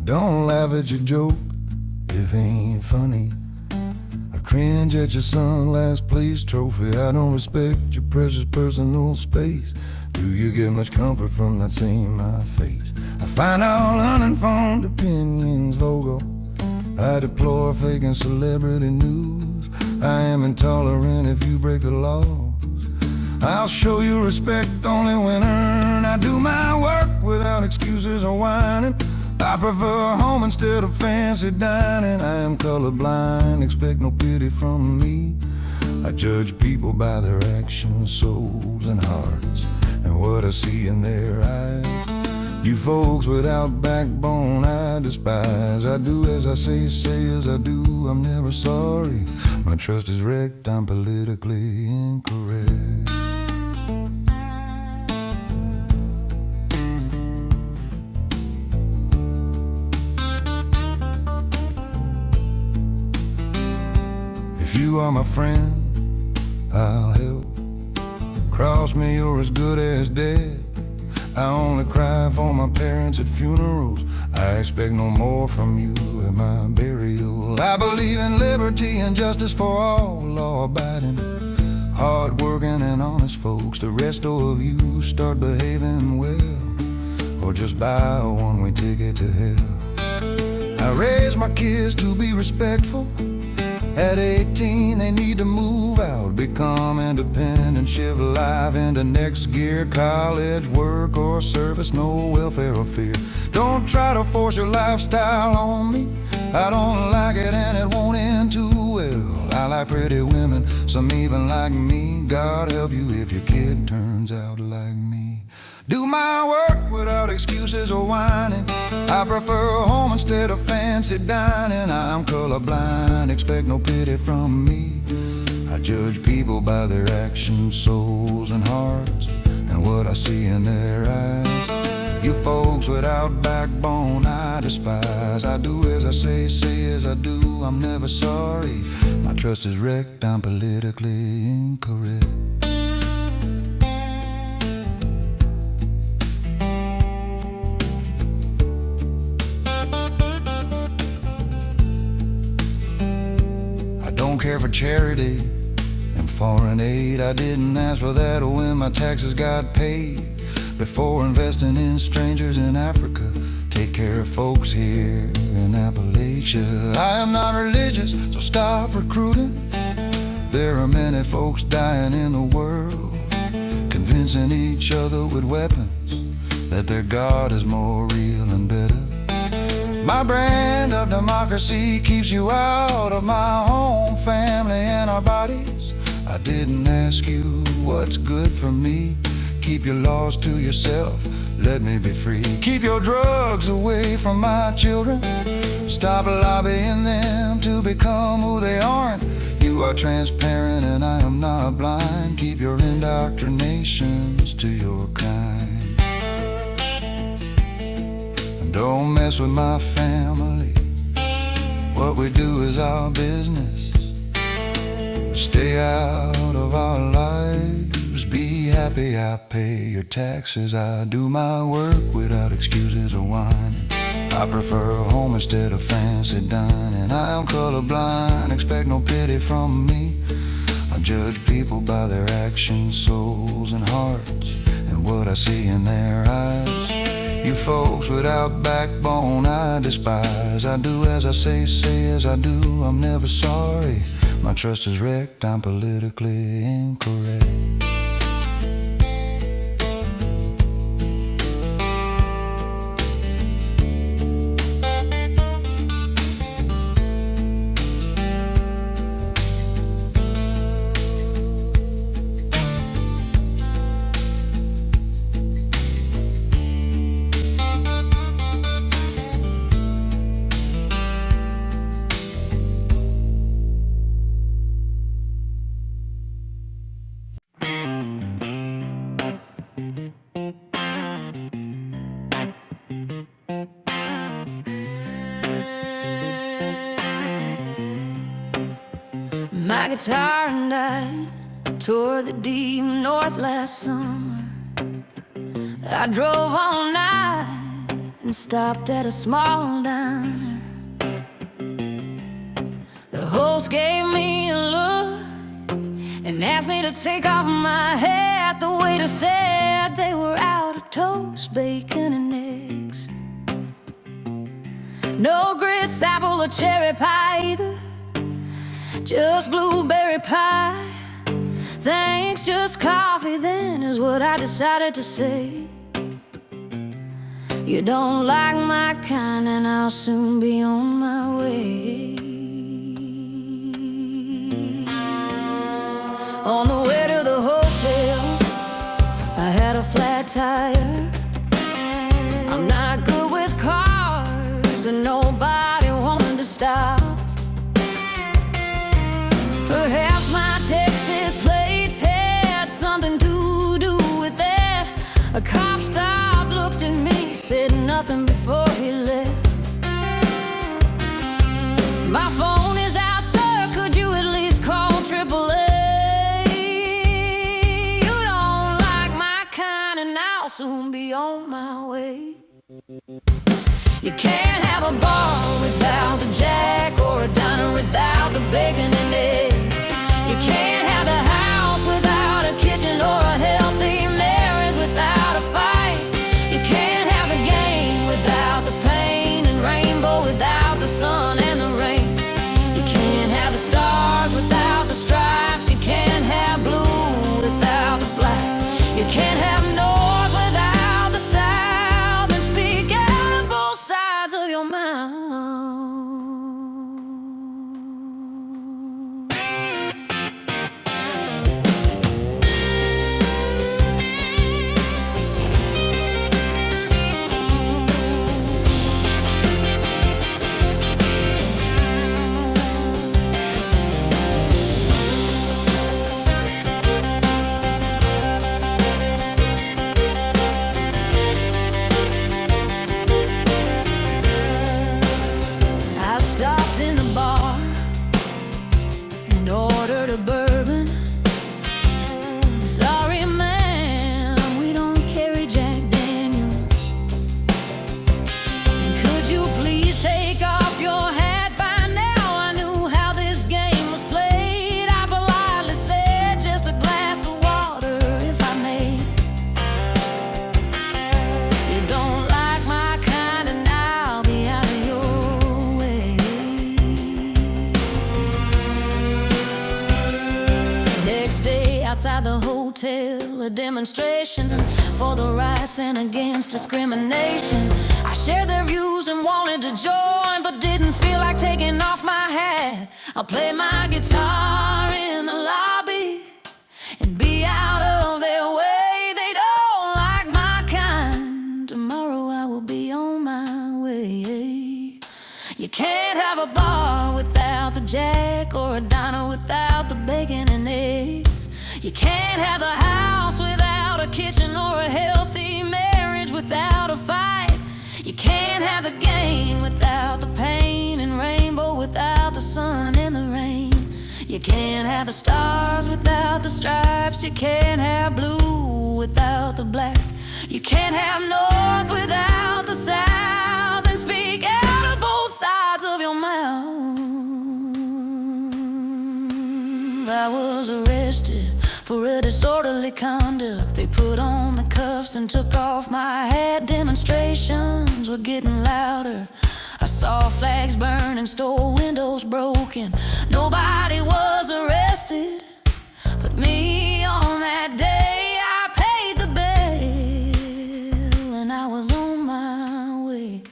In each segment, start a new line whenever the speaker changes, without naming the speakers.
Don't laugh at your joke if it ain't funny. I cringe at your son last place trophy. I don't respect your precious personal space. Do you get much comfort from not seeing my face? I find all uninformed opinions vulgar. I deplore faking celebrity news. I am intolerant if you break the laws. I'll show you respect only when earned. I do my work without excuses or whining. I prefer home instead of fancy dining. I am colorblind, expect no pity from me. I judge people by their actions, souls and hearts, and what I see in their eyes. You folks without backbone I despise. I do as I say as I do. I'm never sorry. My trust is wrecked, I'm politically incorrect. If you are my friend, I'll help. Cross me, you're as good as dead. I only cry for my parents at funerals. I expect no more from you at my burial. I believe in liberty and justice for all, law-abiding, hard-working and honest folks. The rest of you start behaving well, or just buy a one-way ticket to hell. I raise my kids to be respectful. At 18 they need to move out, become independent, shift life into next gear. College, work or service, no welfare or fear. Don't try to force your lifestyle on me. I don't like it and it won't end too well. I like pretty women, some even like me. God help you if your kid turns out like me. Do my work without excuses or whining. I prefer home instead of fancy dining. I'm colorblind, expect no pity from me. I judge people by their actions, souls and hearts, and what I see in their eyes. You folks without backbone I despise. I do as I say as I do. I'm never sorry. My trust is wrecked, I'm politically incorrect. Don't care for charity and foreign aid. I didn't ask for that when my taxes got paid. Before investing in strangers in Africa, take care of folks here in Appalachia. I am not religious, so stop recruiting. There are many folks dying in the world, convincing each other with weapons that their God is more real and better. My brand of democracy keeps you out of my home, family, and our bodies. I didn't ask you what's good for me. Keep your laws to yourself, let me be free. Keep your drugs away from my children. Stop lobbying them to become who they aren't. You are transparent and I am not blind. Keep your indoctrinations to your kind. Don't mess with my family. What we do is our business. Stay out of our lives. Be happy, I pay your taxes. I do my work without excuses or whining. I prefer home instead of fancy dining. I am colorblind, expect no pity from me. I judge people by their actions, souls and hearts, and what I see in their eyes. You folks without backbone I despise. I do as I say as I do. I'm never sorry. My trust is wrecked, I'm politically incorrect.
My guitar and I toured the deep north last summer. I drove all night and stopped at a small diner. The host gave me a look and asked me to take off my hat. The waiter said they were out of toast, bacon, and eggs. No grits, apple, or cherry pie either, just blueberry pie. Thanks, just coffee then, is what I decided to say. You don't like my kind, and I'll soon be on my way. On the way to the hotel, I had a flat tire. I'm not good with cars, and nobody wanted to stop. Perhaps my Texas plates had something to do with that. A cop stopped, looked at me, said nothing before he left. My phone is out, sir, could you at least call AAA? You don't like my kind, and I'll soon be on my way. You can't have a bar without the jack, or a diner without the bacon and eggs. You can't have the house without a kitchen, or a healthy marriage without a fight. You can't have the game without the pain, and rainbow without the sun and the rain. You can't have the stars without the stripes. You can't have blue without the black. You can't have north without the south, and speak out of both sides of your mouth. Ordered a bourbon. Sorry, ma'am, we don't carry Jack Daniels. And could you please take off your hat by now? I knew how this game was played. I politely said just a glass of water, if I may. You don't like my kind, and I'll be out of your way. Next day, outside the hotel, a demonstration for the rights and against discrimination. I shared their views and wanted to join, but didn't feel like taking off my hat. I'll play my guitar in the lobby and be out of their way. They don't like my kind. Tomorrow I will be on my way. You can't have a bar without the jack, or a diner without the bacon and eggs. You can't have the house without a kitchen, or a healthy marriage without a fight. You can't have the game without the pain, and rainbow without the sun and the rain. You can't have the stars without the stripes. You can't have blue without the black. You can't have north without the south, and speak out of both sides of your mouth. I was arrested for a disorderly conduct. They put on the cuffs and took off my hat. Demonstrations were getting louder. I saw flags burn and store windows broken. Nobody was arrested but me. On that day I paid the bill, and I was on my way.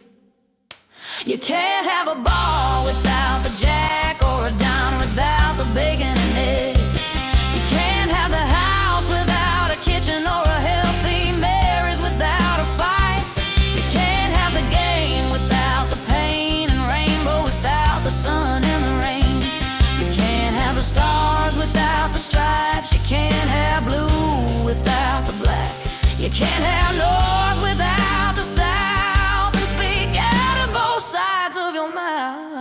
You can't have a bar without the jack, or a diner without the bacon and eggs. You can't have the house without a kitchen, or a healthy marriage without a fight. You can't have the game without the pain, and rainbow without the sun and the rain. You can't have the stars without the stripes. You can't have blue without the black. You can't have north without the south, and speak out of both sides of your mouth.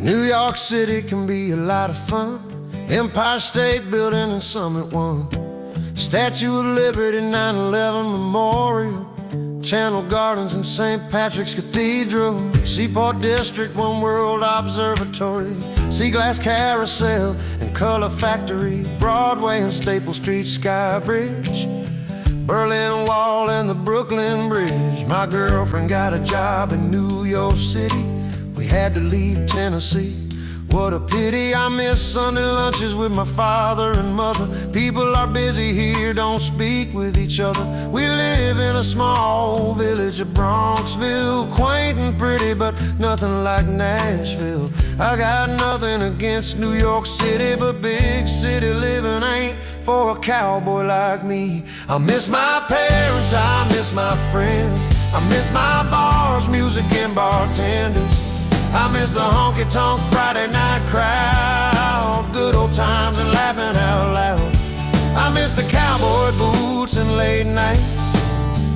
New York City can be a lot of fun. Empire State Building and Summit One, Statue of Liberty, 9/11 Memorial, Channel Gardens and St. Patrick's Cathedral, Seaport District, One World Observatory, Sea Glass Carousel and Color Factory, Broadway and Staple Street Sky Bridge, Berlin Wall and the Brooklyn Bridge. My girlfriend got a job in New York City. We had to leave Tennessee. What a pity, I miss Sunday lunches with my father and mother. People are busy here, don't speak with each other. We live in a small village of Bronxville, quaint and pretty, but nothing like Nashville. I got nothing against New York City, but big city living ain't for a cowboy like me. I miss my parents, I miss my friends, I miss my bars, music and bartenders. I miss the honky-tonk Friday night crowd, good old times and laughing out loud. I miss the cowboy boots and late nights,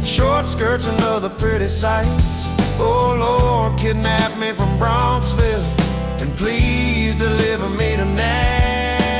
short skirts and other pretty sights. Oh Lord, kidnap me from Bronxville and please deliver me to Nashville.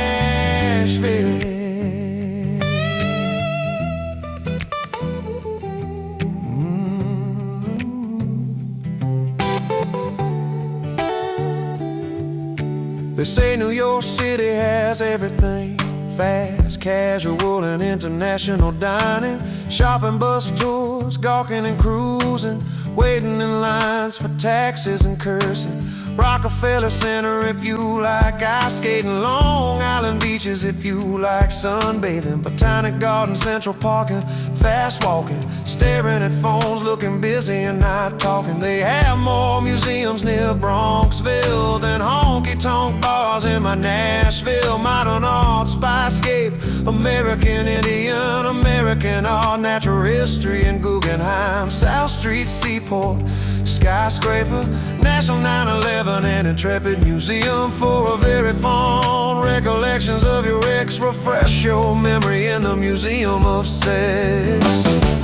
They say New York City has everything, fast, casual and international dining, shopping, bus tours, gawking and cruising, waiting in lines for taxis and cursing. Rockefeller Center if you like ice skating, Long Island beaches if you like sunbathing, Botanic Garden, Central Park and fast walking, staring at phones, looking busy and not talking. They have more museums near Bronxville than honky-tonk bars in my Nashville. Modern art, spyscape, American Indian, American art, natural history in Guggenheim, South Street, Seaport, skyscraper, National 9/11 and Intrepid Museum for a very fond recollections of your ex. Refresh your memory in the Museum of Sex.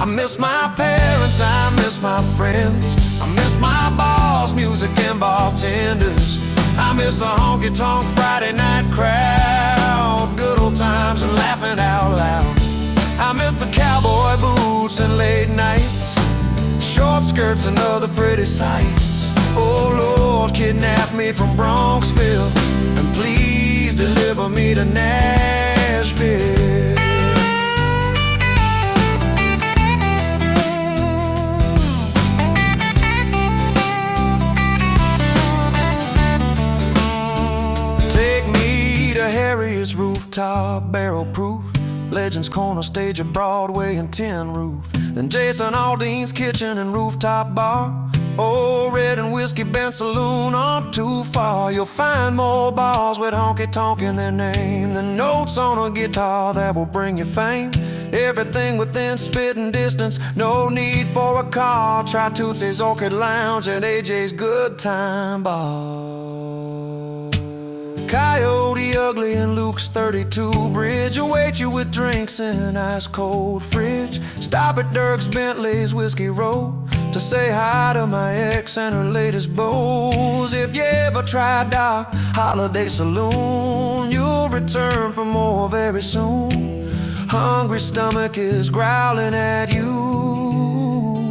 I miss my parents, I miss my friends, I miss my bars, music and bartenders. I miss the honky-tonk Friday night crowd, good old times and laughing out loud. I miss the cowboy boots and late nights, short skirts and other pretty sights. Oh Lord, kidnap me from Bronxville and please deliver me to Nashville. Take me to Harriet's rooftop, barrel proof, Legends Corner stage at Broadway and tin roof, then Jason Aldean's kitchen and rooftop bar. Oh, Red and Whiskey Bent Saloon aren't too far. You'll find more bars with honky-tonk in their name than notes on a guitar that will bring you fame. Everything within spitting distance, no need for a car. Try Tootsie's Orchid Lounge and AJ's Good Time Bar. Coyote Ugly and Luke's 32 Bridge await you with drinks in an ice-cold fridge. Stop at Dirk's Bentley's Whiskey Row to say hi to my ex and her latest beaux. If you ever try Doc Holiday Saloon, you'll return for more very soon. Hungry stomach is growling at you.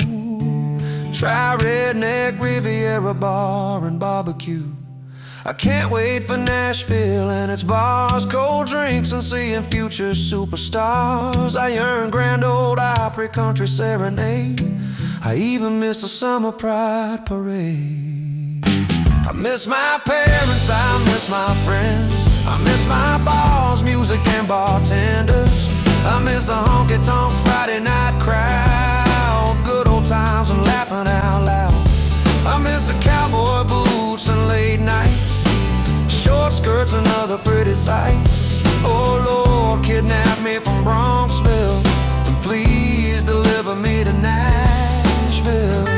Try Redneck Riviera Bar and Barbecue. I can't wait for Nashville and its bars, cold drinks and seeing future superstars. I yearn Grand Ole Opry Country Serenade. I even miss a Summer Pride Parade. I miss my parents, I miss my friends, I miss my bars, music and bartenders. I miss the honky-tonk Friday night crowd, good old times and laughing out loud. I miss the cowboy boots and late nights, short skirts and other pretty sights. Oh Lord, kidnap me from Bronxville and please deliver me to Nashville.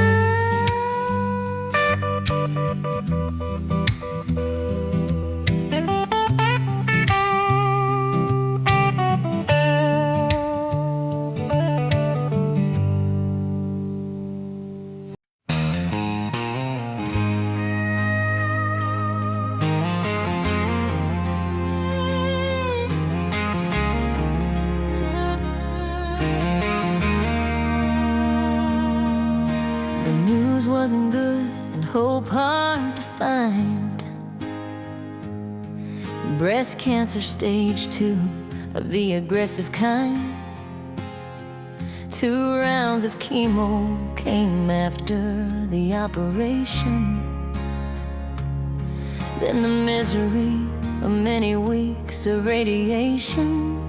wasn't good and hope hard to find. Breast cancer stage 2 of the aggressive kind. 2 rounds of chemo came after the operation. Then the misery of many weeks of radiation.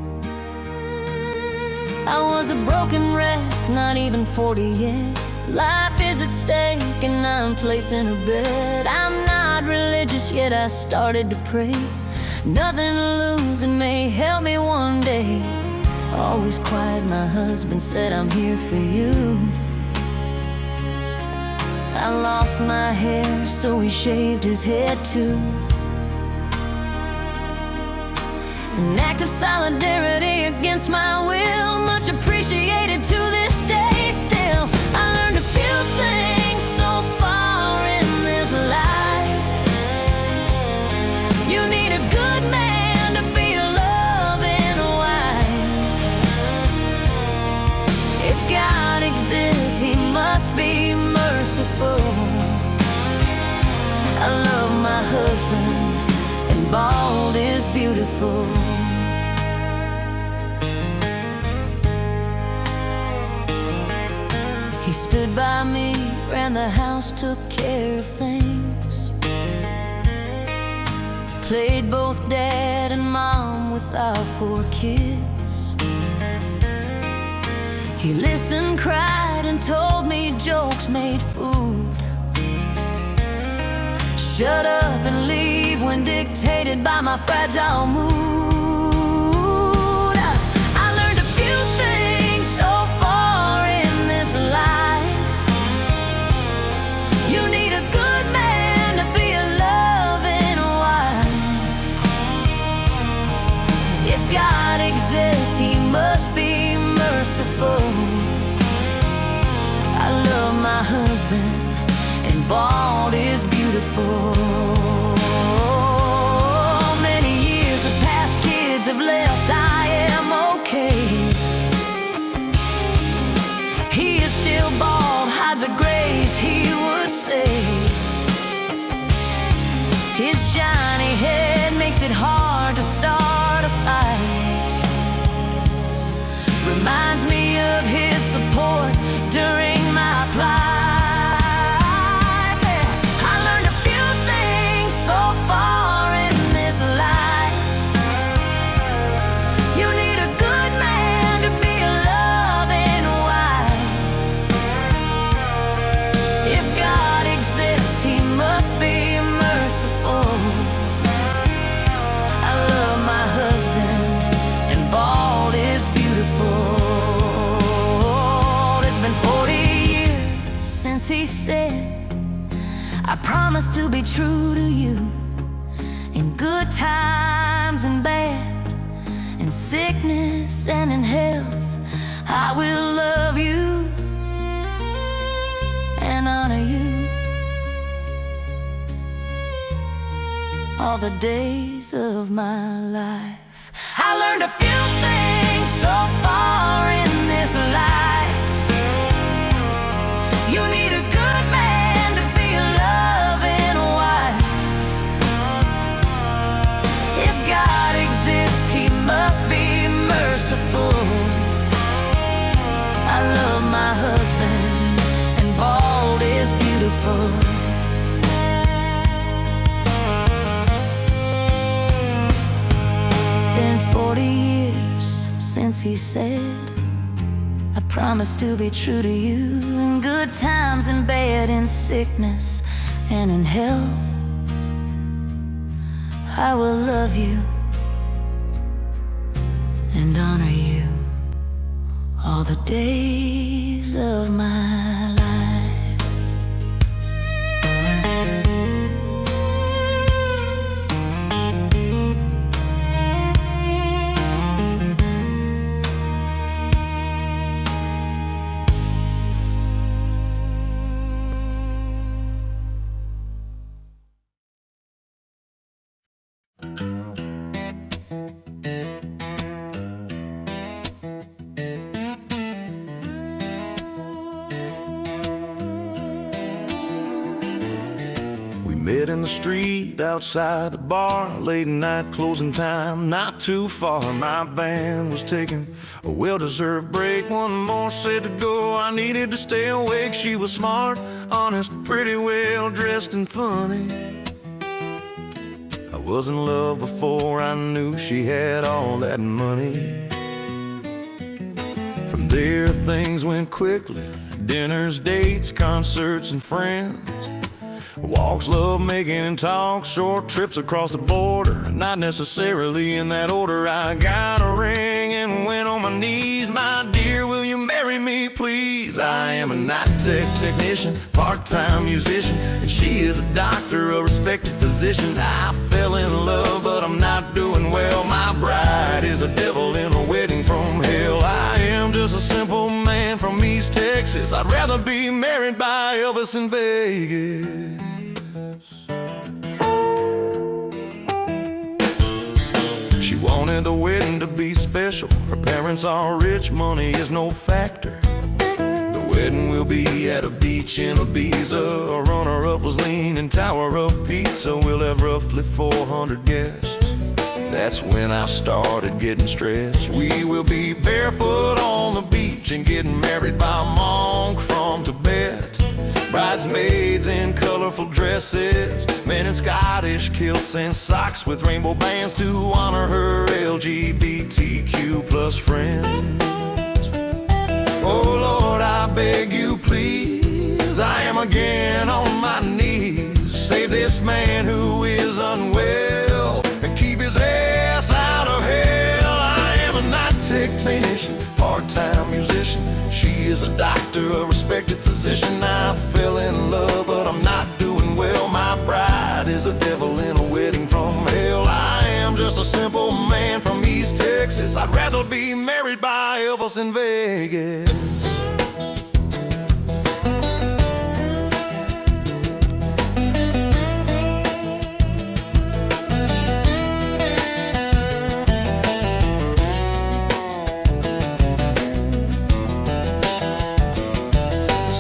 I was a broken wreck, not even 40 yet. Life is at stake and I'm placing a bet. I'm not religious yet I started to pray. Nothing to lose, it may help me one day. Always quiet, my husband said I'm here for you. I lost my hair, so he shaved his head too. An act of solidarity against my will, much appreciated to this day. Still, I learned a few things so far in this life. You need a good man to be a loving wife. If God exists, he must be merciful. I love my husband, and bald is beautiful. He stood by me, ran the house, took care of things. Played both dad and mom with our 4 kids. He listened, cried, and told me jokes made food. Shut up and leave when dictated by my fragile mood. I learned a few things so far in this life. You need a good man to be a loving wife. If God exists, he must be merciful. I love my husband, and bald is beautiful. Many years have passed, kids have left, I am okay. He is still bald, hides a grace, he would say. His shiny head makes it hard to start a fight. Reminds me of his support during my plight. He said, I promise to be true to you, in good times and bad, in sickness and in health. I will love you and honor you all the days of my life. I learned a few things so far in this life. You need a good man to be a loving wife. If God exists, he must be merciful. I love my husband, and bald is beautiful. It's been 40 years since he said, I promise to be true to you, in good times and bad, in sickness and in health. I will love you and honor you all the days of my life.
Met in the street outside the bar, late night closing time, not too far. My band was taking a well-deserved break. One more said to go, I needed to stay awake. She was smart, honest, pretty well dressed and funny. I was in love before I knew she had all that money. From there things went quickly, dinners, dates, concerts, and friends. Walks, love making and talks, short trips across the border, not necessarily in that order. I got a ring and went on my knees. My dear, will you marry me, please? I am a night technician, part-time musician, and she is a doctor, a respected physician. I fell in love, but I'm not doing well. My bride is a devil in a wedding from hell. I am just a simple man from East Texas. I'd rather be married by Elvis in Vegas. She wanted the wedding to be special. Her parents are rich, money is no factor. The wedding will be at a beach in Ibiza. A runner-up was Leaning Tower of Pizza. We'll have roughly 400 guests. That's when I started getting stressed. We will be barefoot on the beach and getting married by a monk from Tibet. Bridesmaids in colorful dresses, men in Scottish kilts and socks with rainbow bands to honor her LGBTQ plus friends. Oh Lord, I beg you please, I am again on my knees. Save this man who is unwell and keep his ass out of hell. I am a night technician, part-time musician. She is a doctor, a respected physician. I fell in love, but I'm not doing well. My bride is a devil in a wedding from hell. I am just a simple man from East Texas. I'd rather be married by Elvis in Vegas.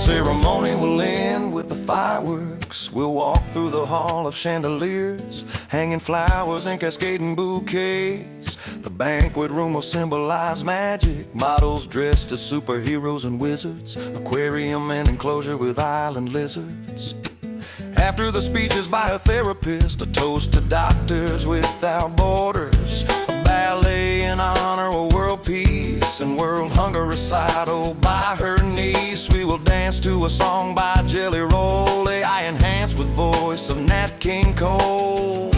Ceremony will end with the fireworks. We'll walk through the hall of chandeliers, hanging flowers and cascading bouquets. The banquet room will symbolize magic, models dressed as superheroes and wizards, aquarium and enclosure with island lizards. After the speeches by a therapist, a toast to doctors without borders, a ballet in honor of world peace, and world hunger recital by her niece. We will dance to a song by Jelly Roll, AI enhanced with voice of Nat King Cole.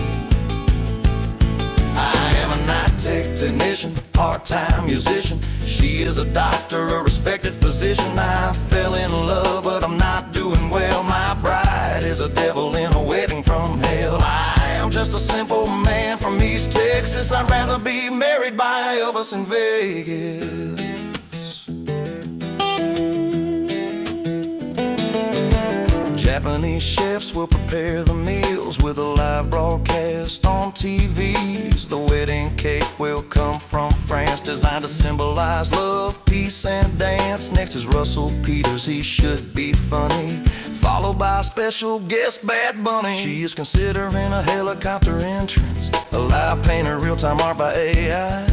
I am a night technician, part-time musician. She is a doctor, a respected physician. I fell in love, but I'm not doing well. My bride is a devil in a wedding from hell. I am just a simple man from East Texas. I'd rather be married by Elvis in Vegas. Japanese chefs will prepare the meals with a live broadcast on TVs. The wedding cake will come from France, designed to symbolize love, peace, and dance. Next is Russell Peters, he should be funny, followed by a special guest, Bad Bunny. She is considering a helicopter entrance, a live painter, real-time art by AI,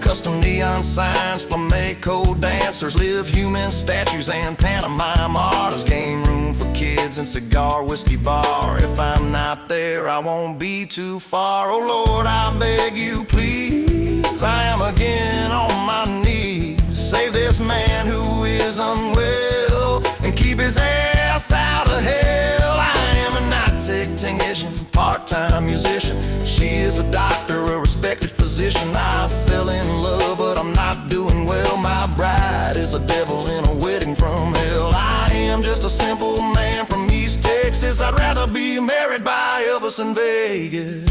custom neon signs, flamenco dancers, live human statues, and pantomime artists. Game room for kids and cigar whiskey bar. If I'm not there, I won't be too far. Oh Lord, I beg you please, I am again on my knees. Save this man who is unwell and keep his ass out of hell. I am a night technician, part-time musician. She is a doctor, a respected physician. I fell in love, but I'm not doing well. My bride is a devil in a wedding from hell. I am just a simple man from East Texas. I'd rather be married by Elvis in Vegas.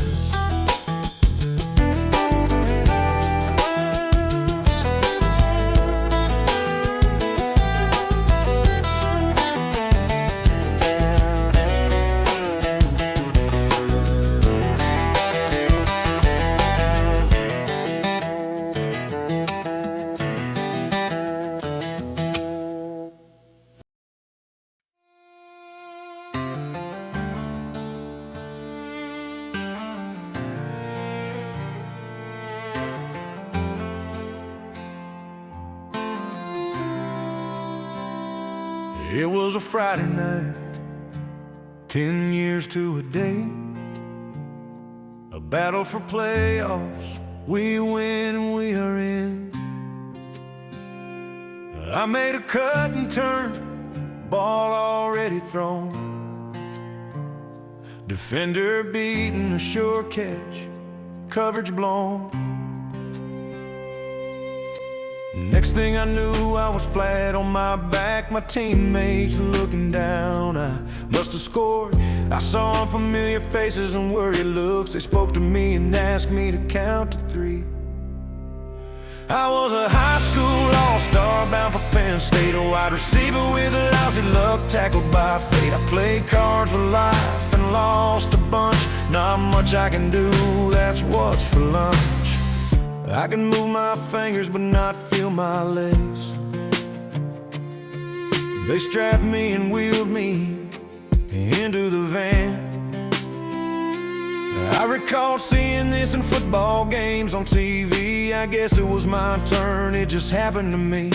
It was a Friday night, 10 years to a day, a battle for playoffs. We win and we are in. I made a cut and turn, ball already thrown, defender beaten, a sure catch, coverage blown. Next thing I knew, I was flat on my back, my teammates looking down. I must have scored. I saw unfamiliar faces and worried looks. They spoke to me and asked me to count to 3. I was a high school all-star bound for Penn State, a wide receiver with a lousy luck, tackled by fate. I played cards with life and lost a bunch. Not much I can do, that's what's for lunch. I can move my fingers but not feel my legs. They strapped me and wheeled me into the van. I recall seeing this in football games on TV. I guess it was my turn, it just happened to me.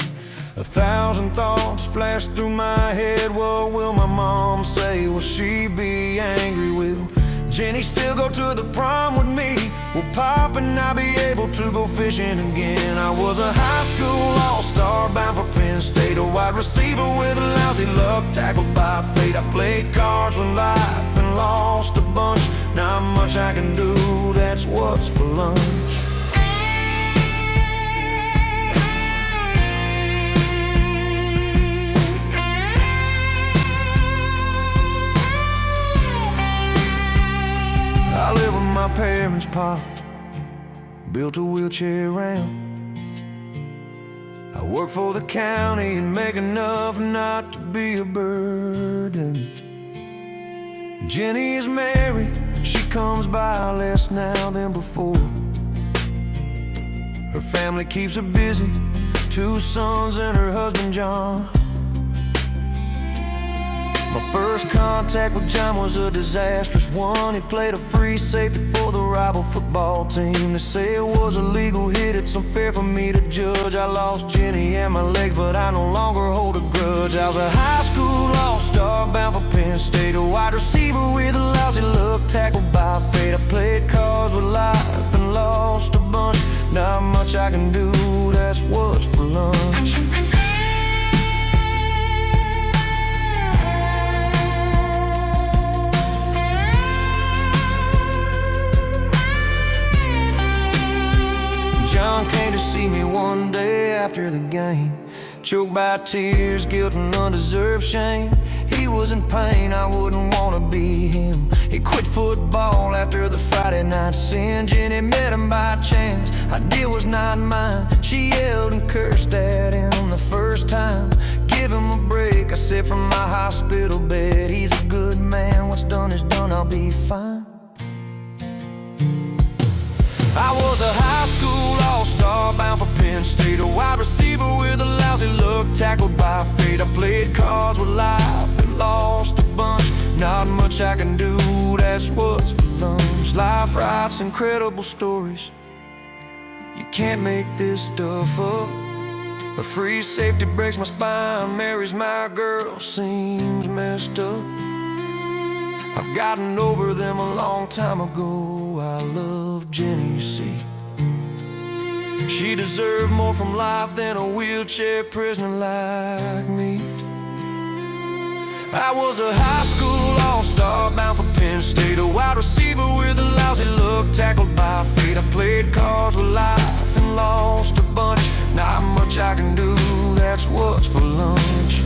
1,000 thoughts flashed through my head. What will my mom say? Will she be angry? Will Jenny still go to the prom with me? Will Pop and I be able to go fishing again? I was a high school all-star bound for Penn State, a wide receiver with a lousy luck, tackled by fate. I played cards with life and lost a bunch. Not much I can do, that's what's for lunch. I live with my parents' Pop built a wheelchair ramp. I work for the county and make enough not to be a burden. Jenny is married, she comes by less now than before. Her family keeps her busy, 2 sons and her husband John. My first contact with John was a disastrous one. He played a free safety for the rival football team. They say it was a legal hit, it's unfair for me to judge. I lost Jenny and my legs, but I no longer hold a grudge. I was a high school all-star bound for Penn State, a wide receiver with a lousy look, tackled by fate. I played cards with life and lost a bunch. Not much I can do, that's what's for lunch. John came to see me one day after the game, choked by tears, guilt and undeserved shame. He was in pain, I wouldn't want to be him. He quit football after the Friday night sin. Jenny met him by chance, idea was not mine. She yelled and cursed at him the first time. Give him a break, I said from my hospital bed. He's a good man, what's done is done, I'll be fine. I was a high school all-star bound for Penn State, a wide receiver with a lousy look, tackled by fate. I played cards with life and lost a bunch. Not much I can do, that's what's for lunch. Life writes incredible stories, you can't make this stuff up. A free safety breaks my spine, Mary's my girl, seems messed up. I've gotten over them a long time ago. I love Jenny, see. She deserved more from life than a wheelchair prisoner like me. I was a high school all-star bound for Penn State, a wide receiver with a lousy look, tackled by fate. I played cards with life and lost a bunch. Not much I can do, that's what's for lunch.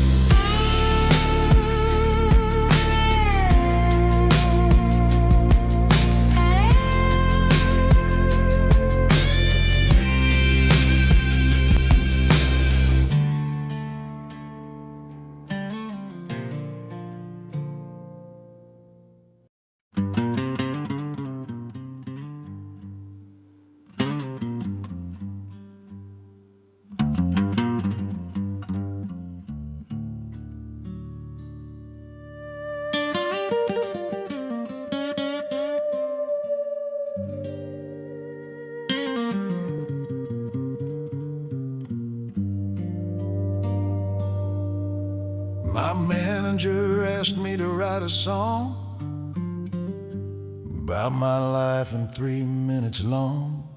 My manager asked me to write a song about my life in 3 minutes long.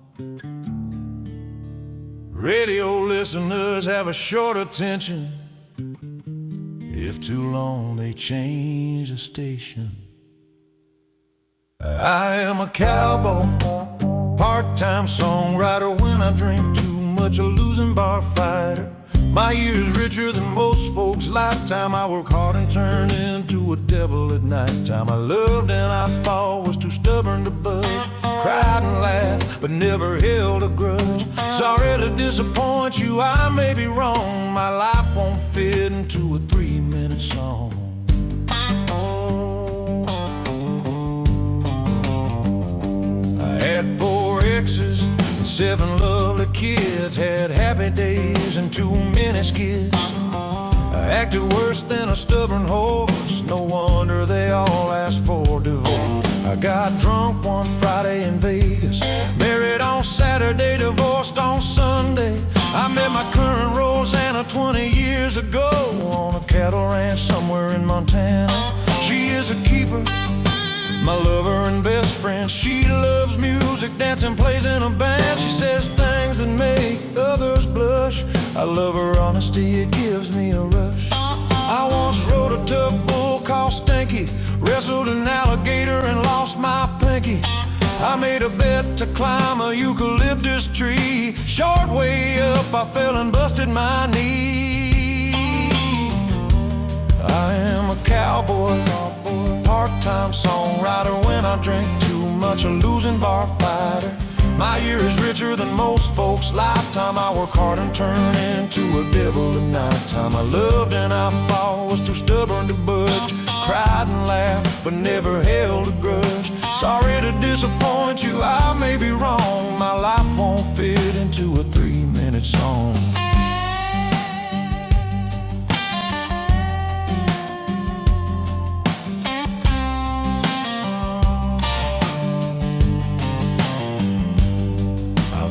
Radio listeners have a short attention. If too long they change the station. I am a cowboy, part-time songwriter. When I drink too much, a losing bar fighter. My years richer than most folks' lifetime. I work hard and turn into a devil at nighttime. I loved and I fought, was too stubborn to budge. Cried and laughed, but never held a grudge. Sorry to disappoint you, I may be wrong. My life won't fit into a 3-minute song. I had 4 exes and 7 lovely kids. Had happy days and too many skids. I acted worse than a stubborn horse. No wonder they all asked for divorce. I got drunk one Friday in Vegas, married on Saturday, divorced on Sunday. I met my current Rosanna 20 years ago on a cattle ranch somewhere in Montana. She is a keeper, my lover and best friend. She loves music, dancing, plays in a band. She says things that make others blush. I love her honesty, it gives me a rush. I once rode a tough bull called Stinky, wrestled an alligator and lost my pinky. I made a bet to climb a eucalyptus tree. Short way up, I fell and busted my knee. I am a cowboy, part-time songwriter. When I drink too much, a losing bar fighter. My year is richer than most folks' lifetime. I work hard and turn into a devil at nighttime. I loved and I fought, was too stubborn to budge. Cried and laughed, but never held a grudge. Sorry to disappoint you, I may be wrong. My life won't fit into a 3-minute song.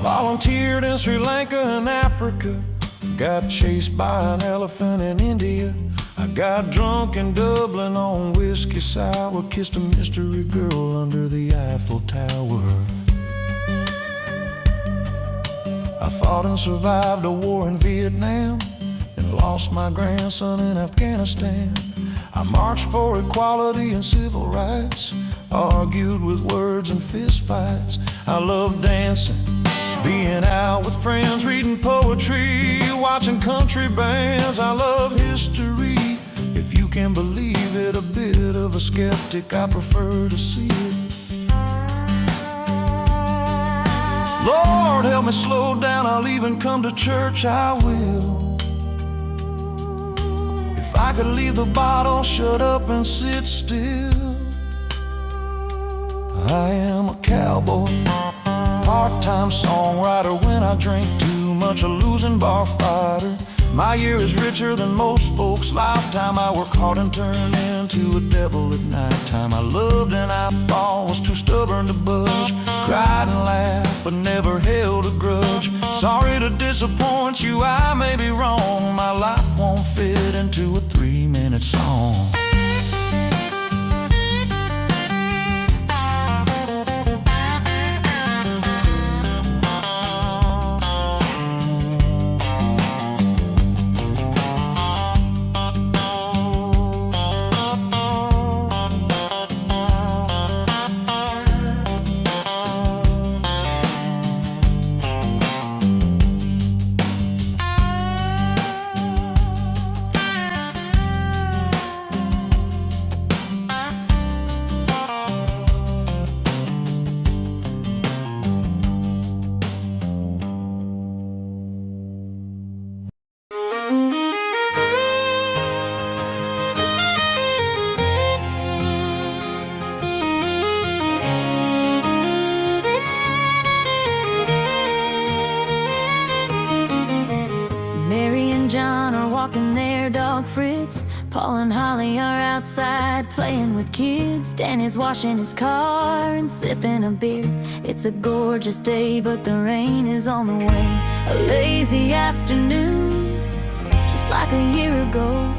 Volunteered in Sri Lanka and Africa. Got chased by an elephant in India. I got drunk in Dublin on whiskey sour. Kissed a mystery girl under the Eiffel Tower. I fought and survived a war in Vietnam and lost my grandson in Afghanistan. I marched for equality and civil rights, argued with words and fist fights. I love dancing, being out with friends, reading poetry, watching country bands. I love history, if you can believe it. A bit of a skeptic, I prefer to see it. Lord, help me slow down, I'll even come to church, I will. If I could leave the bottle, shut up and sit still. I am a cowboy, part-time songwriter. When I drink too much, a losing bar fighter. My year is richer than most folks' lifetime. I work hard and turn into a devil at nighttime. I loved and I fought, was too stubborn to budge. Cried and laughed, but never held a grudge. Sorry to disappoint you, I may be wrong. My life won't fit into a 3-minute song.
walking their dog Fritz. Paul and Holly are outside playing with kids. Danny's washing his car and sipping a beer. It's a gorgeous day, but the rain is on the way. A lazy afternoon, just like a year ago.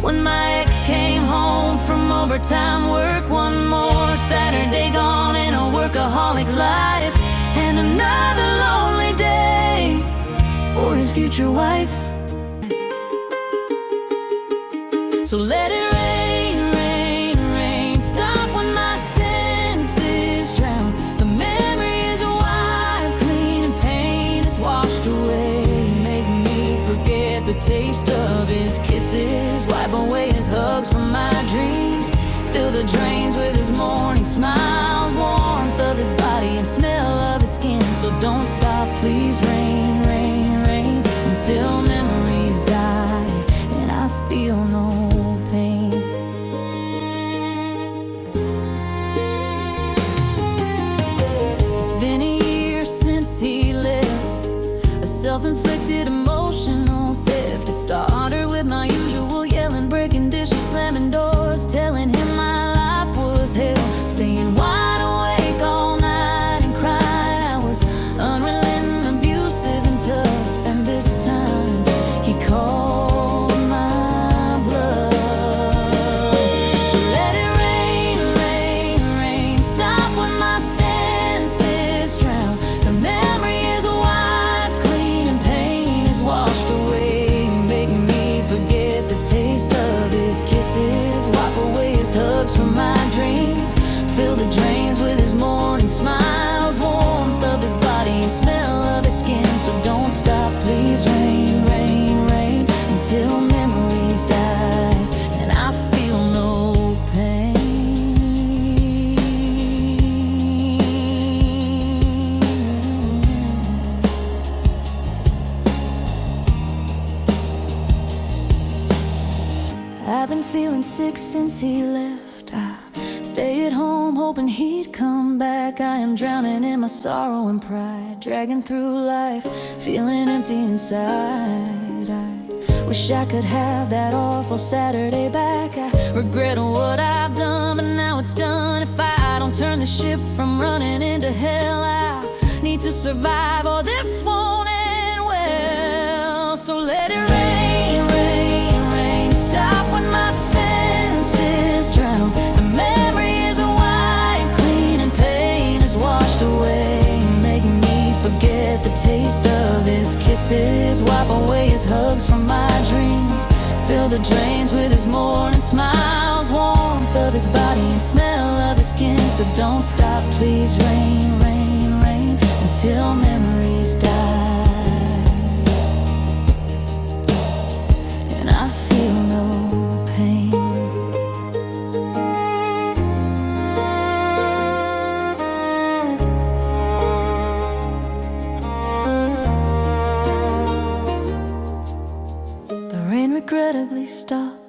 When my ex came home from overtime work, one more Saturday gone in a workaholic's life, and another lonely day for his future wife. So let it rain, rain, rain. Stop when my senses drown. The memory is wiped clean and pain is washed away. Make me forget the taste of his kisses. Wipe away his hugs from my dreams. Fill the drains with his morning smiles. Warmth of his body and smell of his skin. So don't stop, please, rain, rain, rain, until memories die and I feel no pain. It's been a year since he left, a self-inflicted emotional theft. It started with my usual yelling, breaking dishes, slamming doors, telling him my life was hell, staying wide awake all night and crying. I was unrelenting, abusive and tough, and this time he called my bluff. So let it rain, rain, rain. Stop when my senses drown. The memory is wiped clean and pain is washed away. Make me forget the taste of his kisses. Wipe away his hugs from my dreams. Fill the drains with his morning smiles. Warmth of his body and smell of his skin. So don't stop, please, rain, rain, rain, until memories die and I feel no pain. I've been feeling sick since he left. I stay at home hoping he'd come back. I am drowning in my sorrow and pride, dragging through life, feeling empty inside. I wish I could have that awful Saturday back. I regret what I've done, but now it's done. If I don't turn the ship from running into hell, I need to survive or this won't end well. So let it rain, rain, rain. Stop when my senses drown. The memory is wiped clean and pain is washed away. Make me forget the taste of his kisses. Wipe away his hugs from my dreams. Fill the drains with his morning smiles. Warmth of his body and smell of his skin. So don't stop, please, rain, rain, rain, until memories die and I feel no pain. The rain regrettably stopped.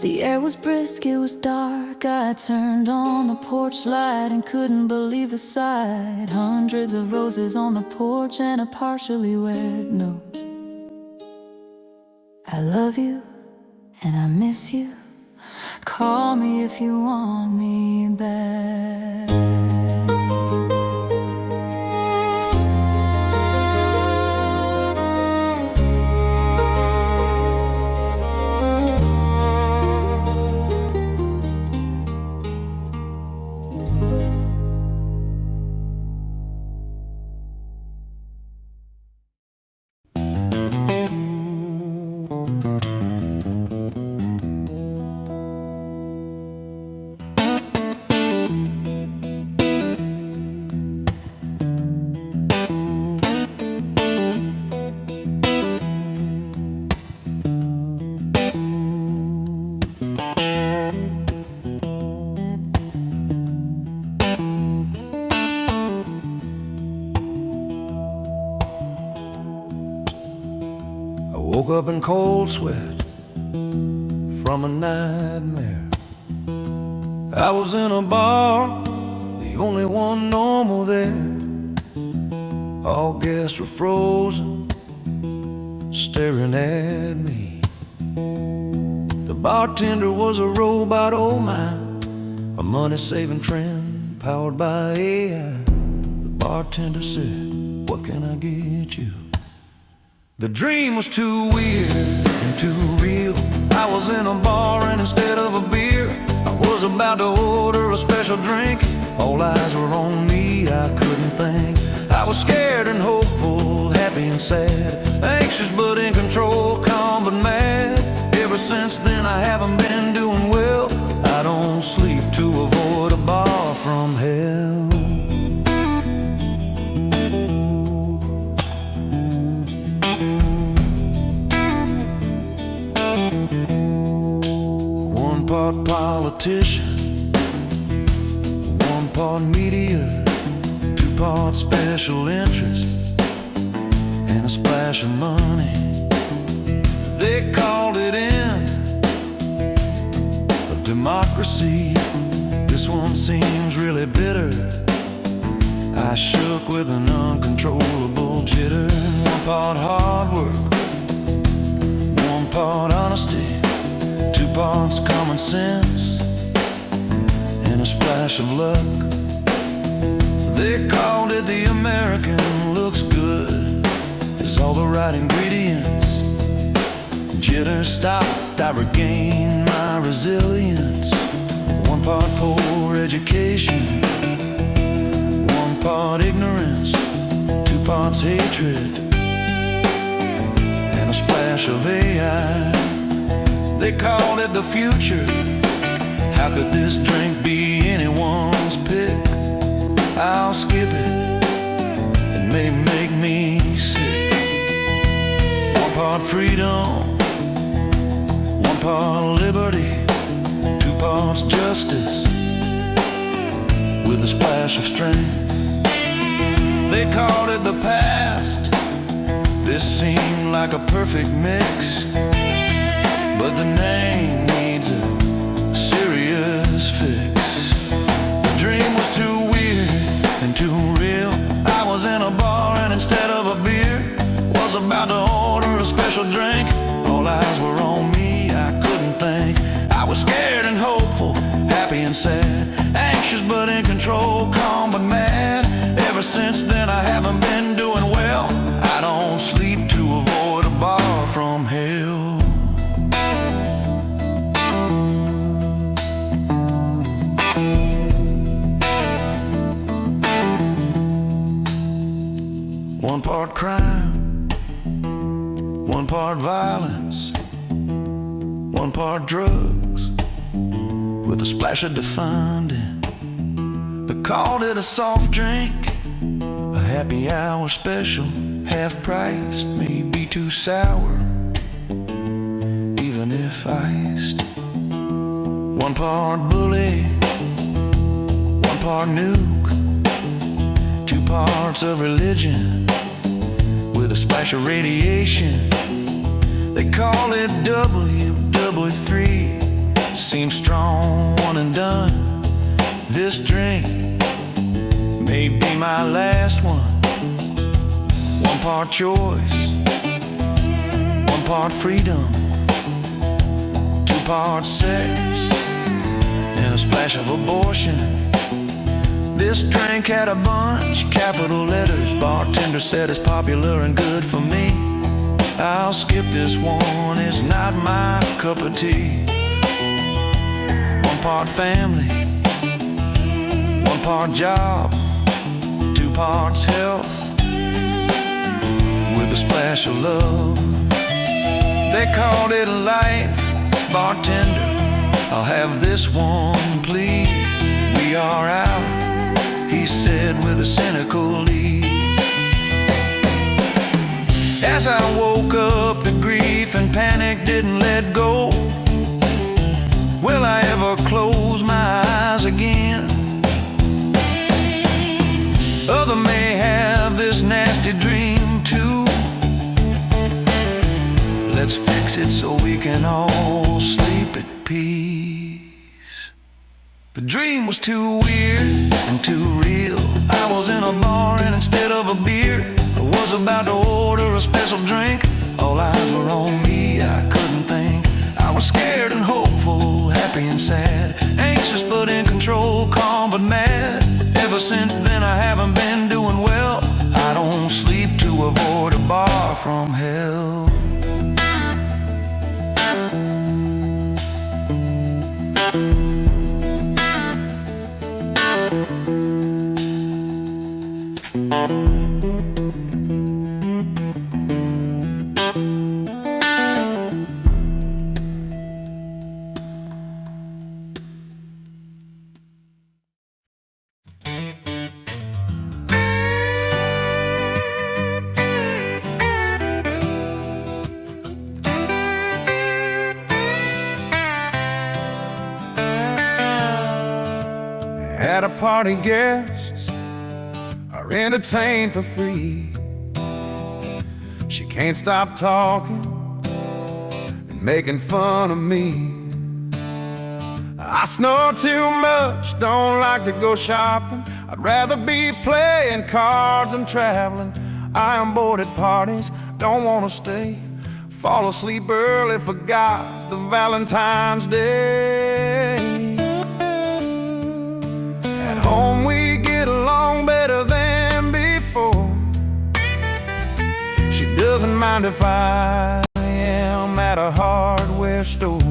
The air was brisk, it was dark. I turned on the porch light and couldn't believe the sight. Hundreds of roses on the porch and a partially wet note. I love you and I miss you. Call me if you want me back.
Woke up in cold sweat from a nightmare. I was in a bar, the only one normal there. All guests were frozen, staring at me. The bartender was a robot, oh my, a money-saving trend powered by AI. The bartender said, "What can I get you?" The dream was too weird and too real. I was in a bar, and instead of a beer, I was about to order a special drink. All eyes were on me, I couldn't think. I was scared and hopeful, happy and sad, anxious but in control, calm but mad. Ever since then I haven't been doing well. I don't sleep to avoid a bar from hell. One part politician, one part media, two parts special interests, and a splash of money. They called it in a democracy. This one seems really bitter. I shook with an uncontrollable jitter. One part hard work, one part honesty, two parts common sense, and a splash of luck. They called it the American looks good. It's all the right ingredients. Jitter stopped, I regained my resilience. One part poor education, one part ignorance, two parts hatred, and a splash of AI. They called it the future. How could this drink be anyone's pick? I'll skip it, it may make me sick. One part freedom, one part liberty, two parts justice, with a splash of strength. They called it the past. This seemed like a perfect mix, but the name needs a serious fix. The dream was too weird and too real. I was in a bar, and instead of a beer, was about to order a special drink. All eyes were on me, I couldn't think. I was scared and hopeful, happy and sad, anxious but in control, calm but mad. Ever since then I haven't been doing well. I don't sleep to avoid a bar from hell. One part crime, one part violence, one part drugs, with a splash of defunding. They called it a soft drink, a happy hour special, half-priced, maybe too sour, even if iced. One part bully, one part nuke, two parts of religion, with a splash of radiation. They call it W3. Seems strong, one and done. This drink may be my last one. One part choice, one part freedom, two parts sex, and a splash of abortion. This drink had a bunch, capital letters. Bartender said it's popular and good for me. I'll skip this one, it's not my cup of tea. One part family, one part job, two parts health, with a splash of love. They called it life. Bartender, I'll have this one, please. We are out, he said with a cynical lead. As I woke up, the grief and panic didn't let go. Will I ever close my eyes again? Other may have this nasty dream too. Let's fix it so we can all sleep at peace. The dream was too weird and too real. I was in a bar, and instead of a beer, I was about to order a special drink. All eyes were on me, I couldn't think. I was scared and hopeful, happy and sad, anxious but in control, calm but mad. Ever since then I haven't been doing well. I don't sleep to avoid a bar from hell.
At a party, guests are entertained for free. She can't stop talking and making fun of me. I snore too much, don't like to go shopping. I'd rather be playing cards and traveling. I am bored at parties, don't want to stay. Fall asleep early, forgot the Valentine's Day. At home we get along better than before. She doesn't mind if I am at a hardware store.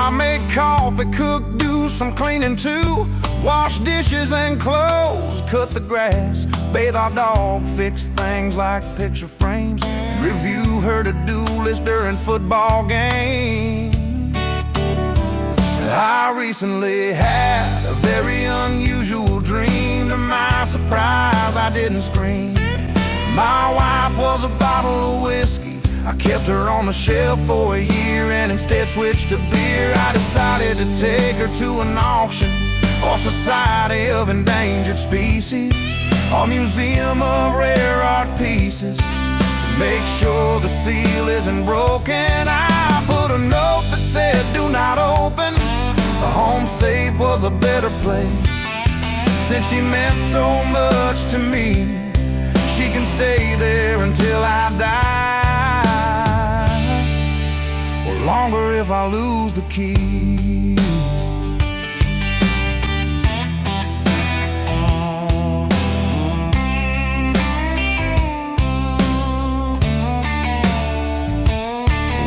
I make coffee, cook, do some cleaning too. Wash dishes and clothes, cut the grass, bathe our dog, fix things like picture frames, and review her to-do list during football games. I recently had a very unusual dream. To my surprise, I didn't scream. My wife was a bottle of whiskey. I kept her on the shelf for a year and instead switched to beer. I decided to take her to an auction or Society of Endangered Species or Museum of Rare Art Pieces. To make sure the seal isn't broken, I put a note that said, "Do not open." The home safe was a better place. Since she meant so much to me, she can stay there until I die, or longer if I lose the key.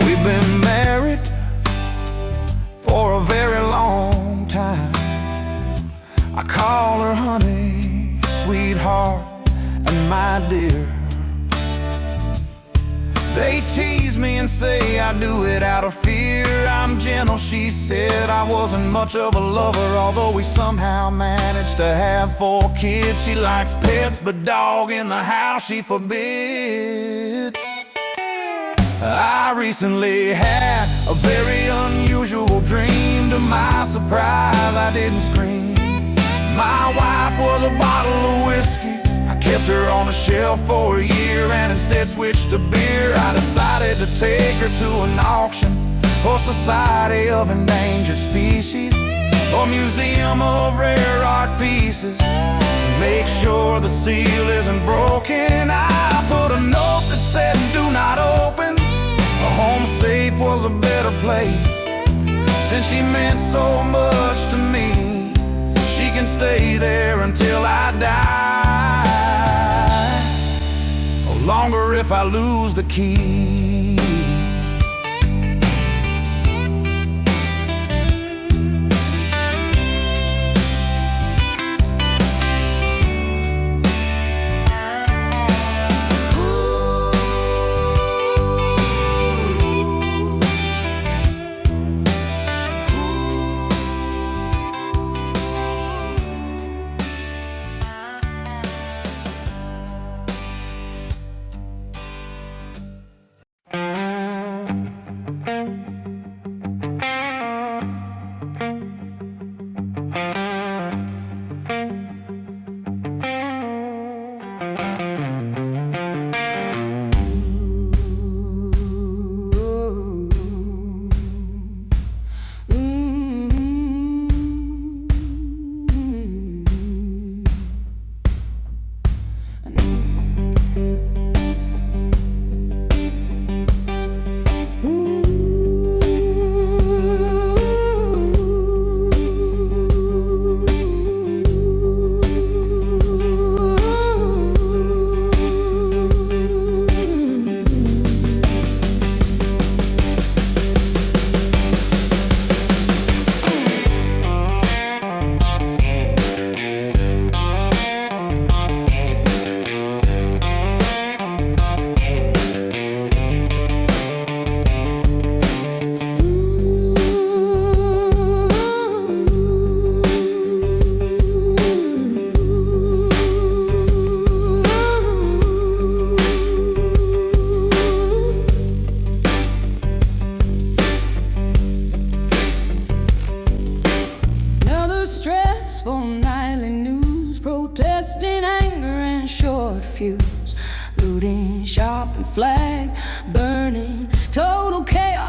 We've been married for a very long time. I call her honey, sweetheart, and my dear. They tease me and say I do it out of fear. I'm gentle, she said. I wasn't much of a lover, although we somehow managed to have 4 kids. She likes pets, but dog in the house she forbids. I recently had a very unusual dream. To my surprise, I didn't scream. My wife was a bottle of whiskey. I kept her on the shelf for a year and instead switched to beer. I decided to take her to an auction or Society of Endangered Species or Museum of Rare Art Pieces. To make sure the seal isn't broken, I put a note that said, "Do not open." A home safe was a better place. Since she meant so much to me, she can stay there until I die, or longer if I lose the key.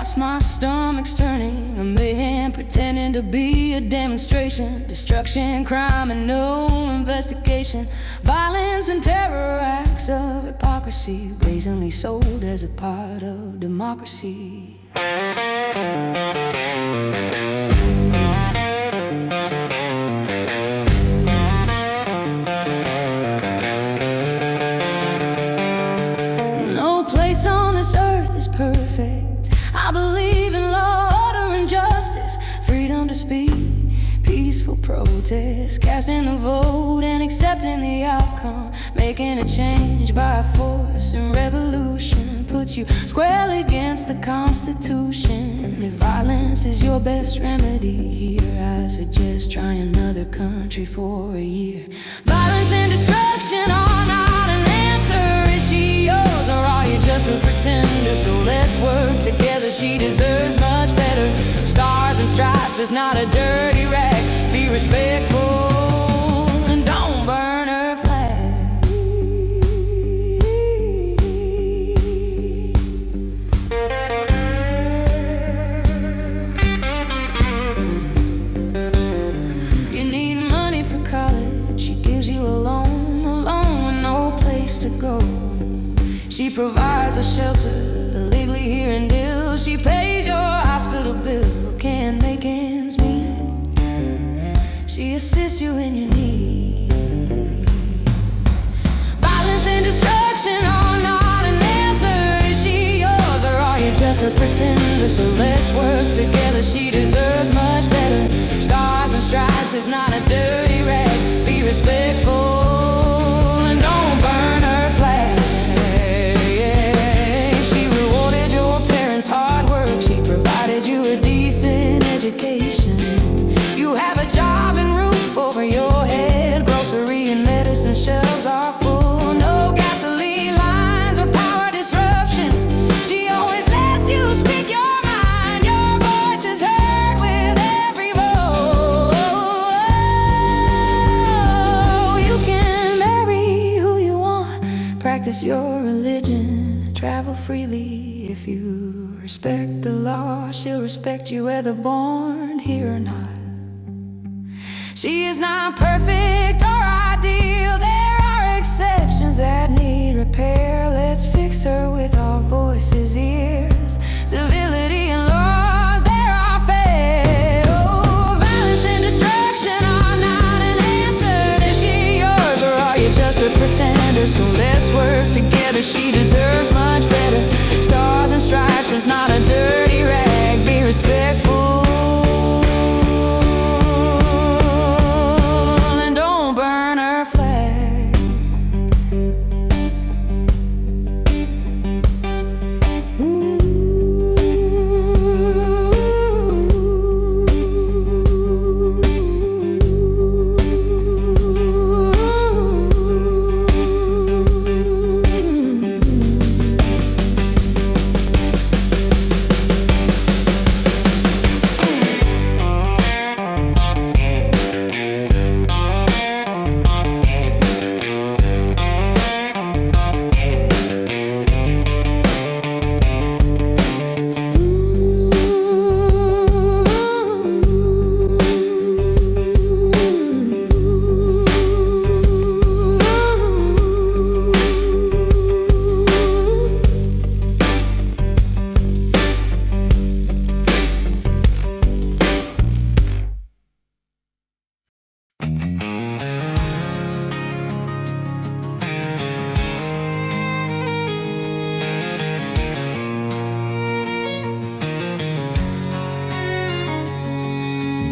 chaos, my stomach's turning. A mayhem pretending to be a demonstration. Destruction, crime, and no investigation. Violence and terror, acts of hypocrisy, brazenly sold as a part of democracy. No place on this earth is perfect. I believe in law, order, and justice. Freedom to speak, peaceful protest, casting the vote and accepting the outcome. Making a change by force and revolution puts you squarely against the Constitution. If violence is your best remedy here, I suggest try another country for a year. Violence and destruction are not an answer. Is she yours or are you just a pretender? So let's work together, she deserves much better. Stars and stripes is not a dirty rag. Be respectful and don't burn her flag. You need money for college, she gives you a loan, alone with no place to go. She provides a shelter legally here in Dill. She pays your hospital bill, can't make ends meet. She assists you in your need. Violence and destruction are not an answer. Is she yours or are you just a pretender? So let's work together, she deserves much better. Stars and stripes is not a dirty rag. Be respectful and don't burn her flag. She rewarded your parents' hard work. She provided you a decent education. You have a job and roof over your head. Grocery and medicine shelves are full. No gasoline lines or power disruptions. She always lets you speak your mind. Your voice is heard with every vote. You can marry who you want, practice your religion, travel freely. If you respect the law, she'll respect you whether born here or not. She is not perfect or ideal. There are exceptions that need repair. Let's fix her with our voices' ears. Civility and laws, there are fair. Oh, violence and destruction are not an answer. Is she yours or are you just a pretender? So let's work together, she deserves much better. Stars and stripes is not a dirty rag. Be respectful.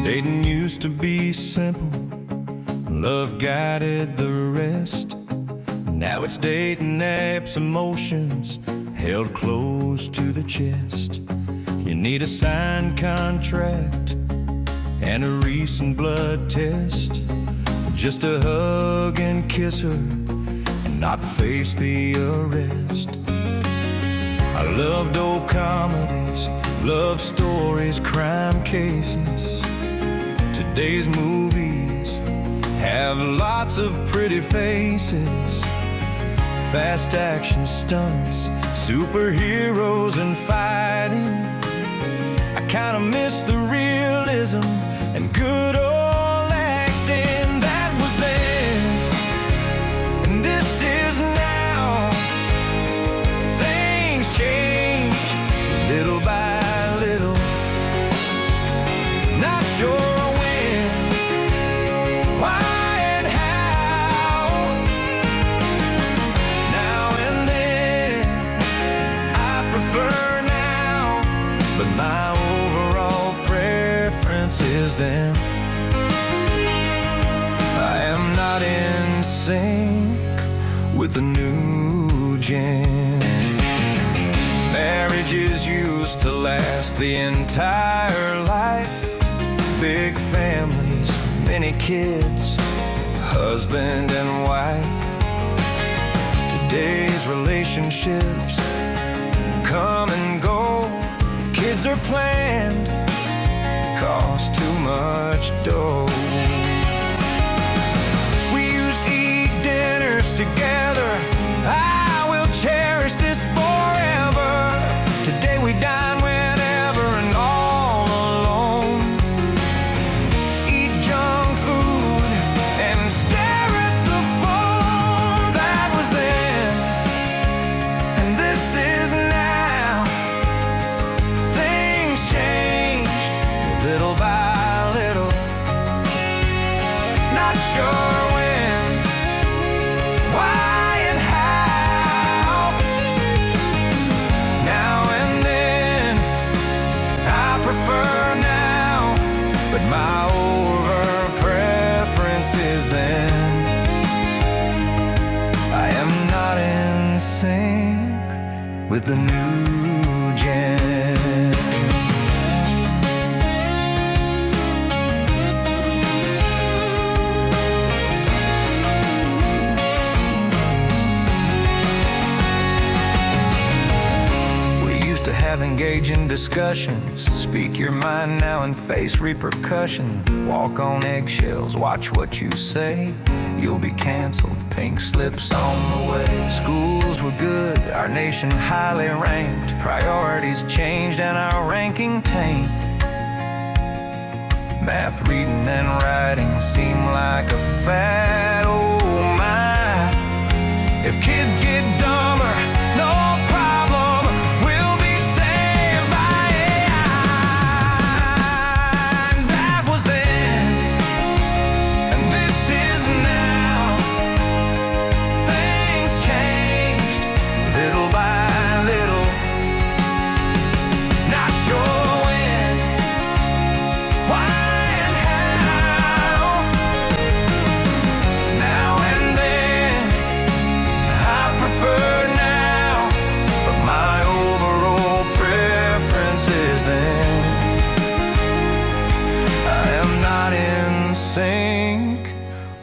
Dating used to be simple, love guided the rest. Now it's dating apps, emotions held close to the chest. You need a signed contract and a recent blood test, just to hug and kiss her and not face the arrest. I loved old comedies, love stories, crime cases. Today's movies have lots of pretty faces, fast action stunts, superheroes and fighting. Kinda miss the realism and good old acting that was then. And this is now. Things change little by little. Not sure when, why, and how. Now and then I prefer now, but my overall preference is then. I am not in sync with the new gen. Marriages used to last the entire life. Big families, many kids, husband and wife. Today's relationships come and go. Kids are planned, cost too much dough. We used to eat dinners together. I will cherish this forever. Today we dine whenever and all alone. Eat junk food and stare at the phone. That was then, and this is now. Things changed little by little. Not sure when, why, and how. Now and then I prefer now, but my over preference is then. I am not in sync with the new gen. Have engaging discussions. Speak your mind now and face repercussion. Walk on eggshells, watch what you say. You'll be canceled, pink slips on the way. Schools were good, our nation highly ranked. Priorities changed and our ranking tanked. Math, reading, and writing seem like a fad. Oh my, if kids get dumber, no problem, we'll be saved by AI. And that was then, and this is now. Things changed little by little. Not sure when, why, and how. Now and then I prefer now, but my overall preference is then. I am not in sync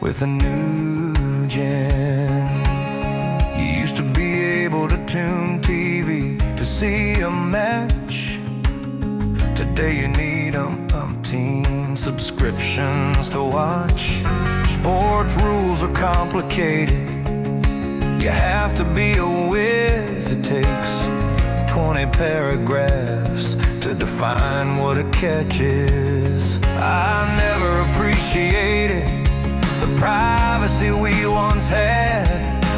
with the new gen. You used to be able to tune TV to see a match. Today you need umpteen subscriptions to watch. Sports rules are complicated. You have to be a whiz. It takes 20 paragraphs to define what a catch is. I never appreciated the privacy we once had.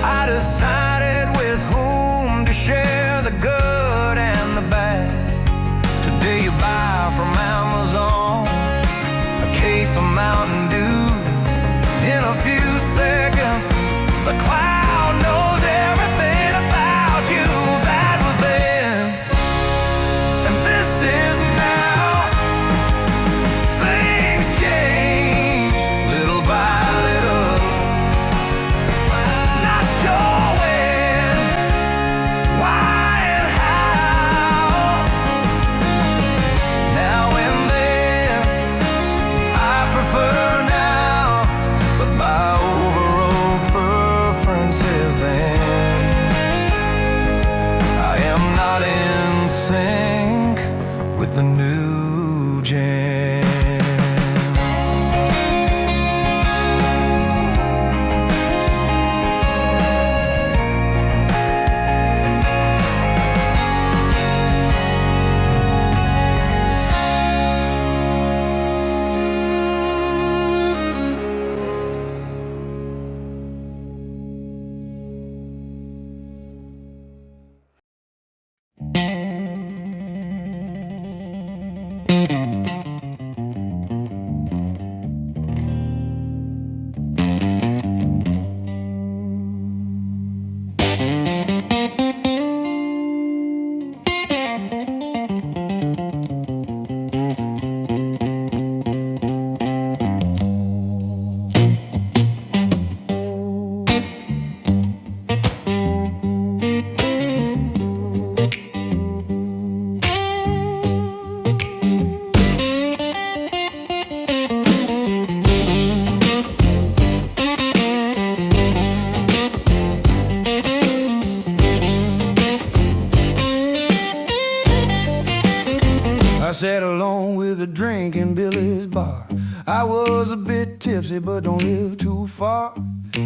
I decided with whom to share the good and the bad. Today you buy from Amazon a case of Mountain Dew. In a few seconds, the cloud knows everything about you. That was then, and this is now. Things change little by little. Not sure when, why, and how. Now and then I prefer now, but my overall preference
I sat alone with a drink in Billy's bar. I was a bit tipsy, but don't live too far.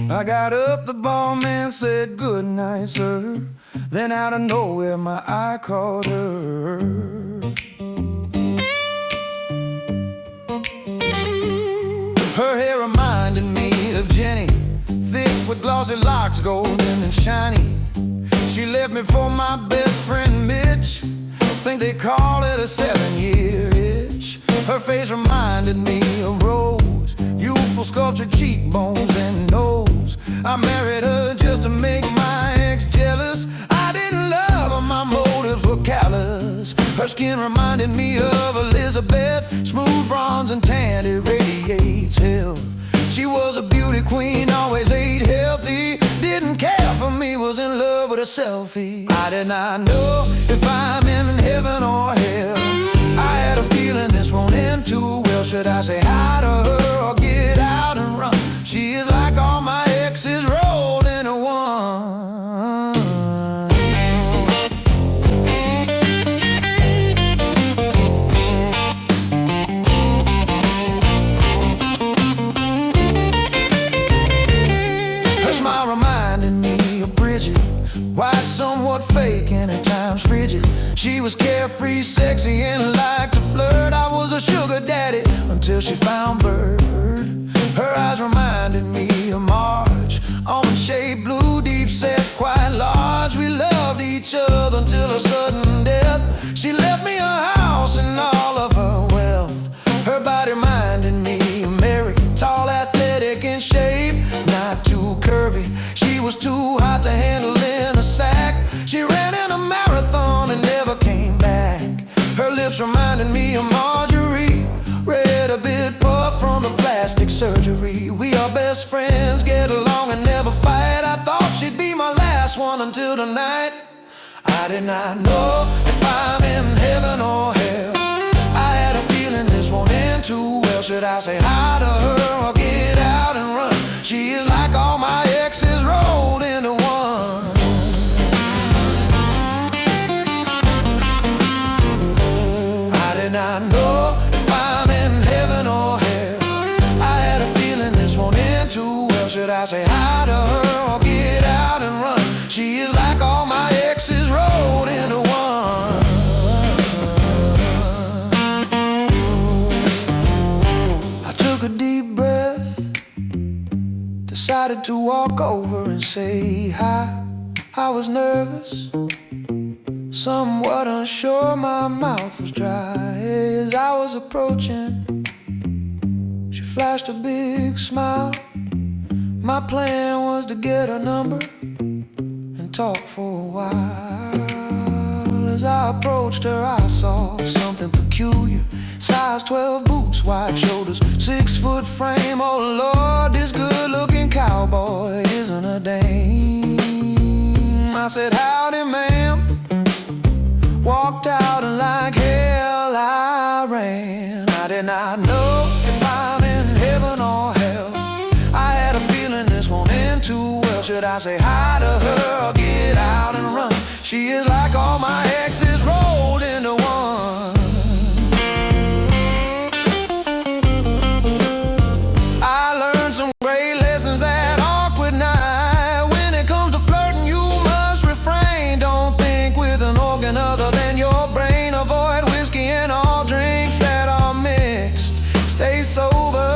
I got up, the barman said, "Good night, sir." Then out of nowhere, my eye caught her. Her hair reminded me of Jenny, thick with glossy locks, golden and shiny. She left me for my best friend Mitch. Think they call it a 7-year itch. Her face reminded me of Rose, youthful sculptured cheekbones and nose. I married her just to make my ex jealous. I didn't love her, my motives were callous. Her skin reminded me of Elizabeth, smooth bronze and tan, it radiates health. She was a beauty queen, always ate healthy, didn't care for me, was in love with a selfie. I did not know if I'm in heaven or hell. I had a feeling this won't end too well. Should I say hi to her or get out and run? She is like all my exes rolled into one. White, somewhat fake, and at times frigid. She was carefree, sexy, and liked to flirt. I was a sugar daddy until she found Bird. Her eyes reminded me of Marge, almond-shaped, blue, deep-set, quite large. We loved each other until her sudden death. She left me a house and all of her wealth. Her body reminded me of Mary, tall, athletic, in shape, not too curvy. She was too hot to handle in a sack. She ran in a marathon and never came back. Her lips reminded me of Marjorie, red, a bit puffed from the plastic surgery. We are best friends, get along and never fight. I thought she'd be my last one until tonight. I did not know if I'm in heaven or hell. I had a feeling this won't end too well. Should I say hi to her or get out and run? She is like all my exes rolled into one. I did not know if I'm in heaven or hell. I had a feeling this won't end too well. Should I say hi to her or get out and run? She is like all my exes rolled into one. I took a deep breath, decided to walk over and say hi. I was nervous, somewhat unsure, my mouth was dry. As I was approaching, she flashed a big smile. My plan was to get her number and talk for a while. As I approached her, I saw something peculiar. Size 12 boots, wide shoulders, 6-foot frame. Oh Lord, this good-looking cowboy isn't a dame. I said, "Howdy, ma'am." Walked out and like hell I ran. I did not know if I'm in heaven or hell. I had a feeling this won't end too well. Should I say hi to her or get out and run? She is like all my exes rolled into one. Other than your brain, avoid whiskey and all drinks that are mixed. Stay sober,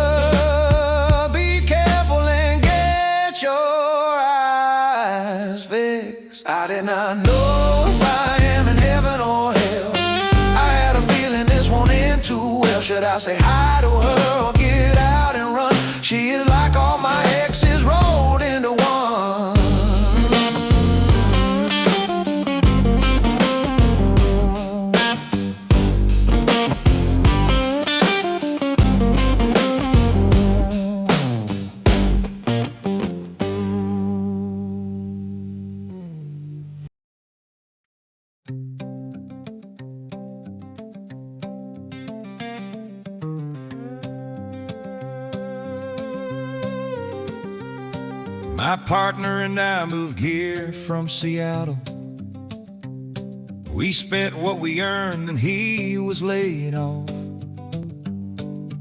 be careful and get your eyes fixed. I did not know if I am in
but I say hi to her or get out and run. She is like all my exes rolled into one. My partner and I moved here from Seattle. We spent what we earned, and he was laid off.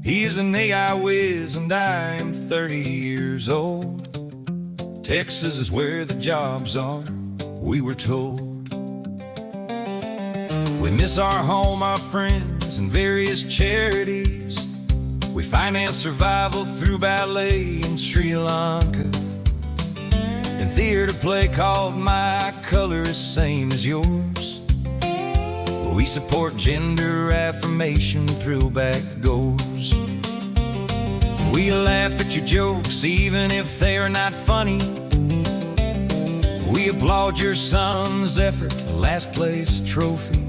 He is an AI whiz and I am 30 years old. Texas is where the jobs are, we were told. We miss our home, our friends, and various charities. We finance survival through ballet in Sri Lanka, and theater play called My Color is Same as Yours. We support gender affirmation throwback goers. We laugh at your jokes even if they are not funny. We applaud your son's effort, last place trophy.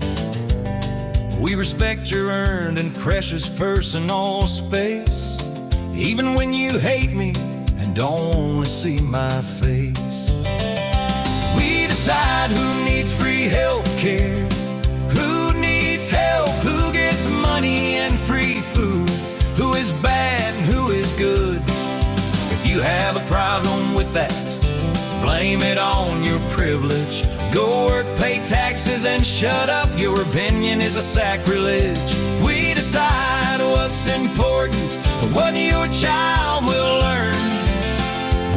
We respect your earned and precious personal space, even when you hate me and don't only see my face. We decide who needs free health care, who needs help, who gets money and free food, who is bad and who is good. If you have a problem with that, blame it on your privilege. Go work, pay taxes, and shut up. Your opinion is a sacrilege. We decide what's important, what your child will learn.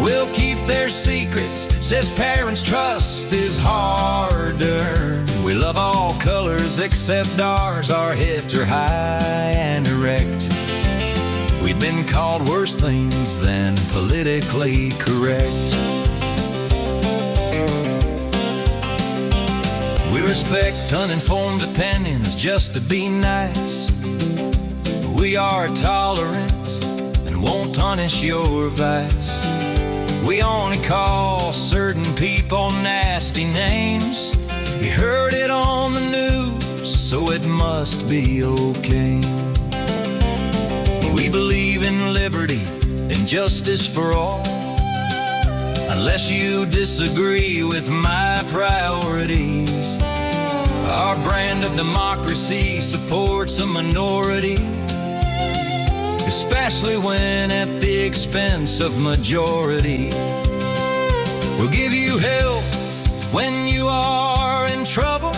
We'll keep their secrets, says parents' trust is hard to earn. We love all colors except ours, our heads are high and erect. We've been called worse things than politically correct. We respect uninformed opinions just to be nice. We are tolerant and won't punish your vice. We only call certain people nasty names. You heard it on the news, so it must be okay. We believe in liberty and justice for all, unless you disagree with my priorities. Our brand of democracy supports a minority, especially when at the expense of majority. We'll give you help when you are in trouble,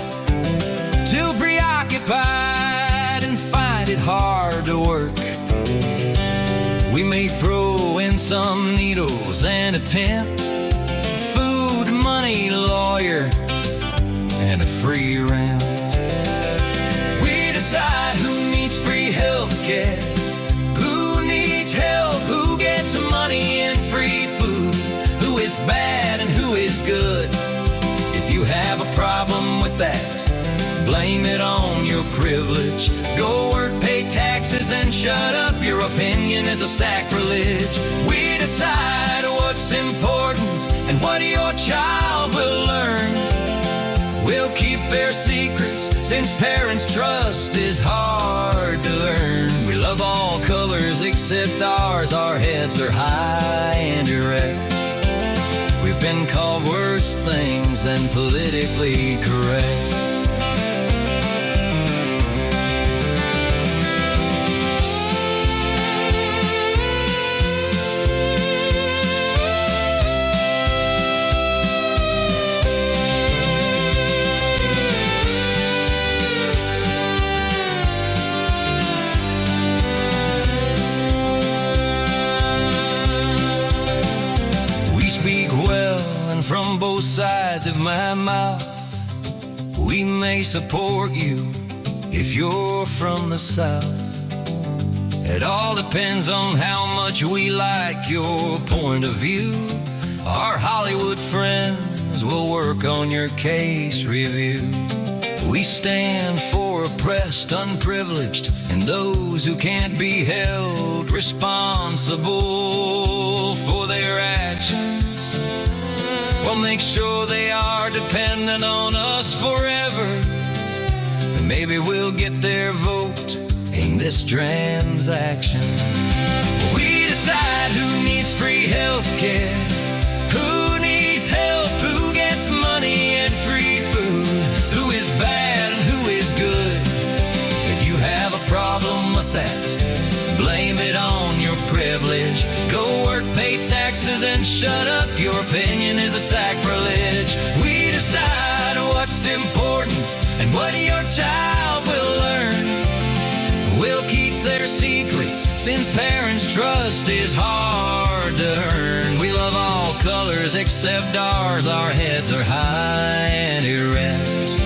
too preoccupied and find it hard to work. We may throw in some needles and a tent, food, money, lawyer, and a free rent. We decide who needs free health care, who needs help, who gets money and free food, who is bad and who is good. If you have a problem with that, blame it on your privilege. Go work, pay taxes, and shut up. Your opinion is a sacrilege. We decide what's important and what your child will learn. We'll keep their secrets, since parents' trust is hard to earn. We love all colors except ours, our heads are high and erect. We've been called worse things than politically correct. From both sides of my mouth, we may support you if you're from the South. It all depends on how much we like your point of view. Our Hollywood friends will work on your case review. We stand for
oppressed, unprivileged, and those who can't be held responsible for their actions. Well, make sure they are dependent on us forever, and maybe we'll get their vote in this transaction. We decide who needs free health care, who needs help, who gets money and free food, who is bad and who is good. If you have a problem with that, blame it on your privilege. Go work, pay taxes, and shut up. Your opinion is a sacrilege. We decide what's important and what your child will learn. We'll keep their secrets, since parents' trust is hard to earn. We love all colors except ours. Our heads are high and erect.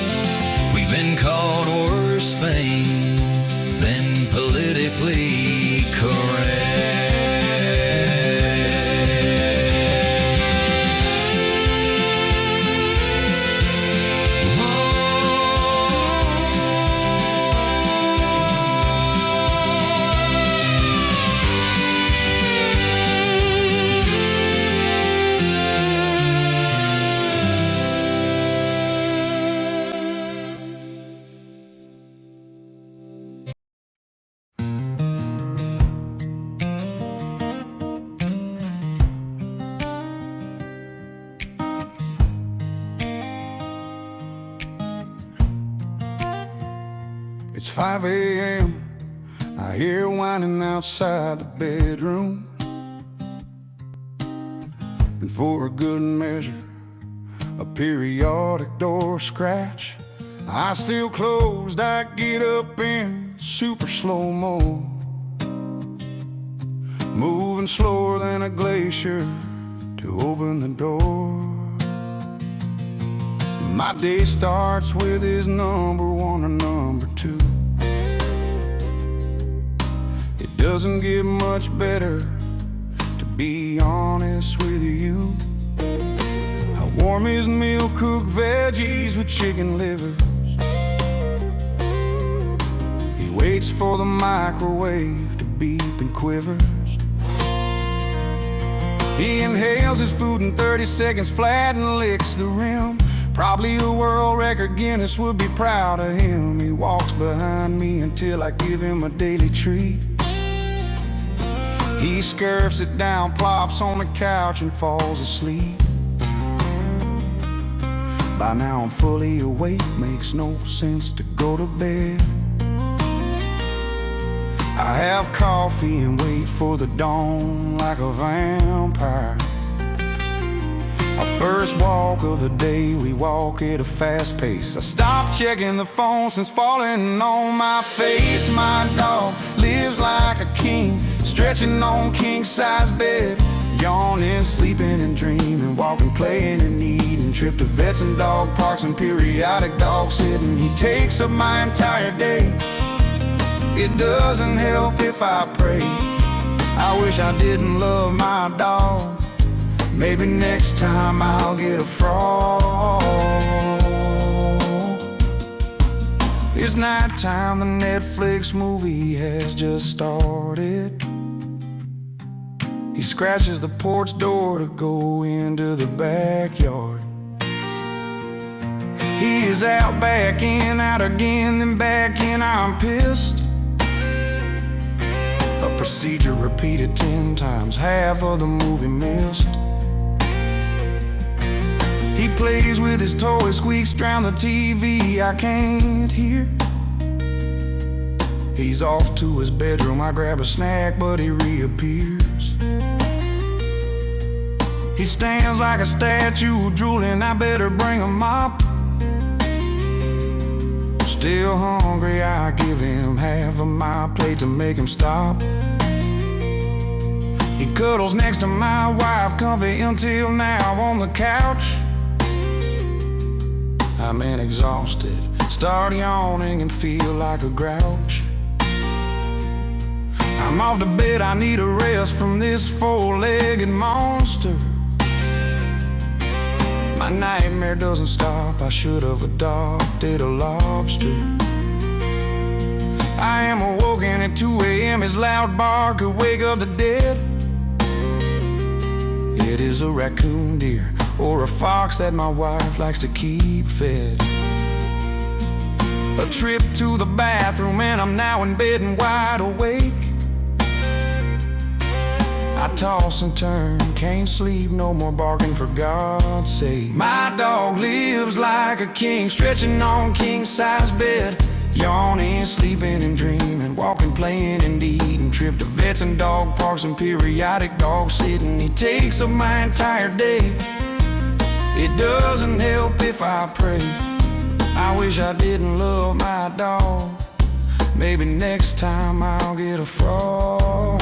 We've been called worse things than politically correct.
It's 5 a.m. I hear whining outside the bedroom. And for a good measure, a periodic door scratch. Eyes still closed, I get up in super slow-mo, moving slower than a glacier to open the door. My day starts with his number 1 or number 2. It doesn't get much better, to be honest with you. I warm his meal, cook veggies with chicken livers. He waits for the microwave to beep and quivers. He inhales his food in 30 seconds flat and licks the rim. Probably a world record, Guinness would be proud of him. He walks behind me until I give him a daily treat. He scurfs it down, plops on the couch and falls asleep. By now I'm fully awake, makes no sense to go to bed. I have coffee and wait for the dawn like a vampire. Our first walk of the day, we walk at a fast pace. I stopped checking the phone since falling on my face. My dog lives like a king, stretching on king-size bed, yawning, sleeping and dreaming, walking, playing and eating. Trip to vets and dog parks and periodic dog sitting. He takes up my entire day. It doesn't help if I pray. I wish I didn't love my dog. Maybe next time I'll get a frog. It's nighttime, the Netflix movie has just started. He scratches the porch door to go into the backyard. He is out, back in, out again, then back in. I'm pissed. A procedure repeated 10 times, half of the movie missed. He plays with his toy, squeaks, drown the TV I can't hear. He's off to his bedroom, I grab a snack, but he reappears. He stands like a statue, drooling, I better bring a mop. Still hungry, I give him half of my plate to make him stop. He cuddles next to my wife, comfy until now on the couch. I'm exhausted, start yawning and feel like a grouch. I'm off to bed, I need a rest from this four-legged monster. My nightmare doesn't stop, I should have adopted a lobster.
I am awoken at 2 a.m. His loud bark could wake up the dead. It is a raccoon, deer, or a fox that my wife likes to keep fed. A trip to the bathroom and I'm now in bed and wide awake. I toss and turn, can't sleep, no more barking for God's sake. My dog lives like a king, stretching on king-size bed, yawning, sleeping and dreaming, walking, playing and eating. Trip to vets and dog parks and periodic dog sitting. He takes up my entire day. It doesn't help if I pray. I wish I didn't love my dog. Maybe next time I'll get a frog.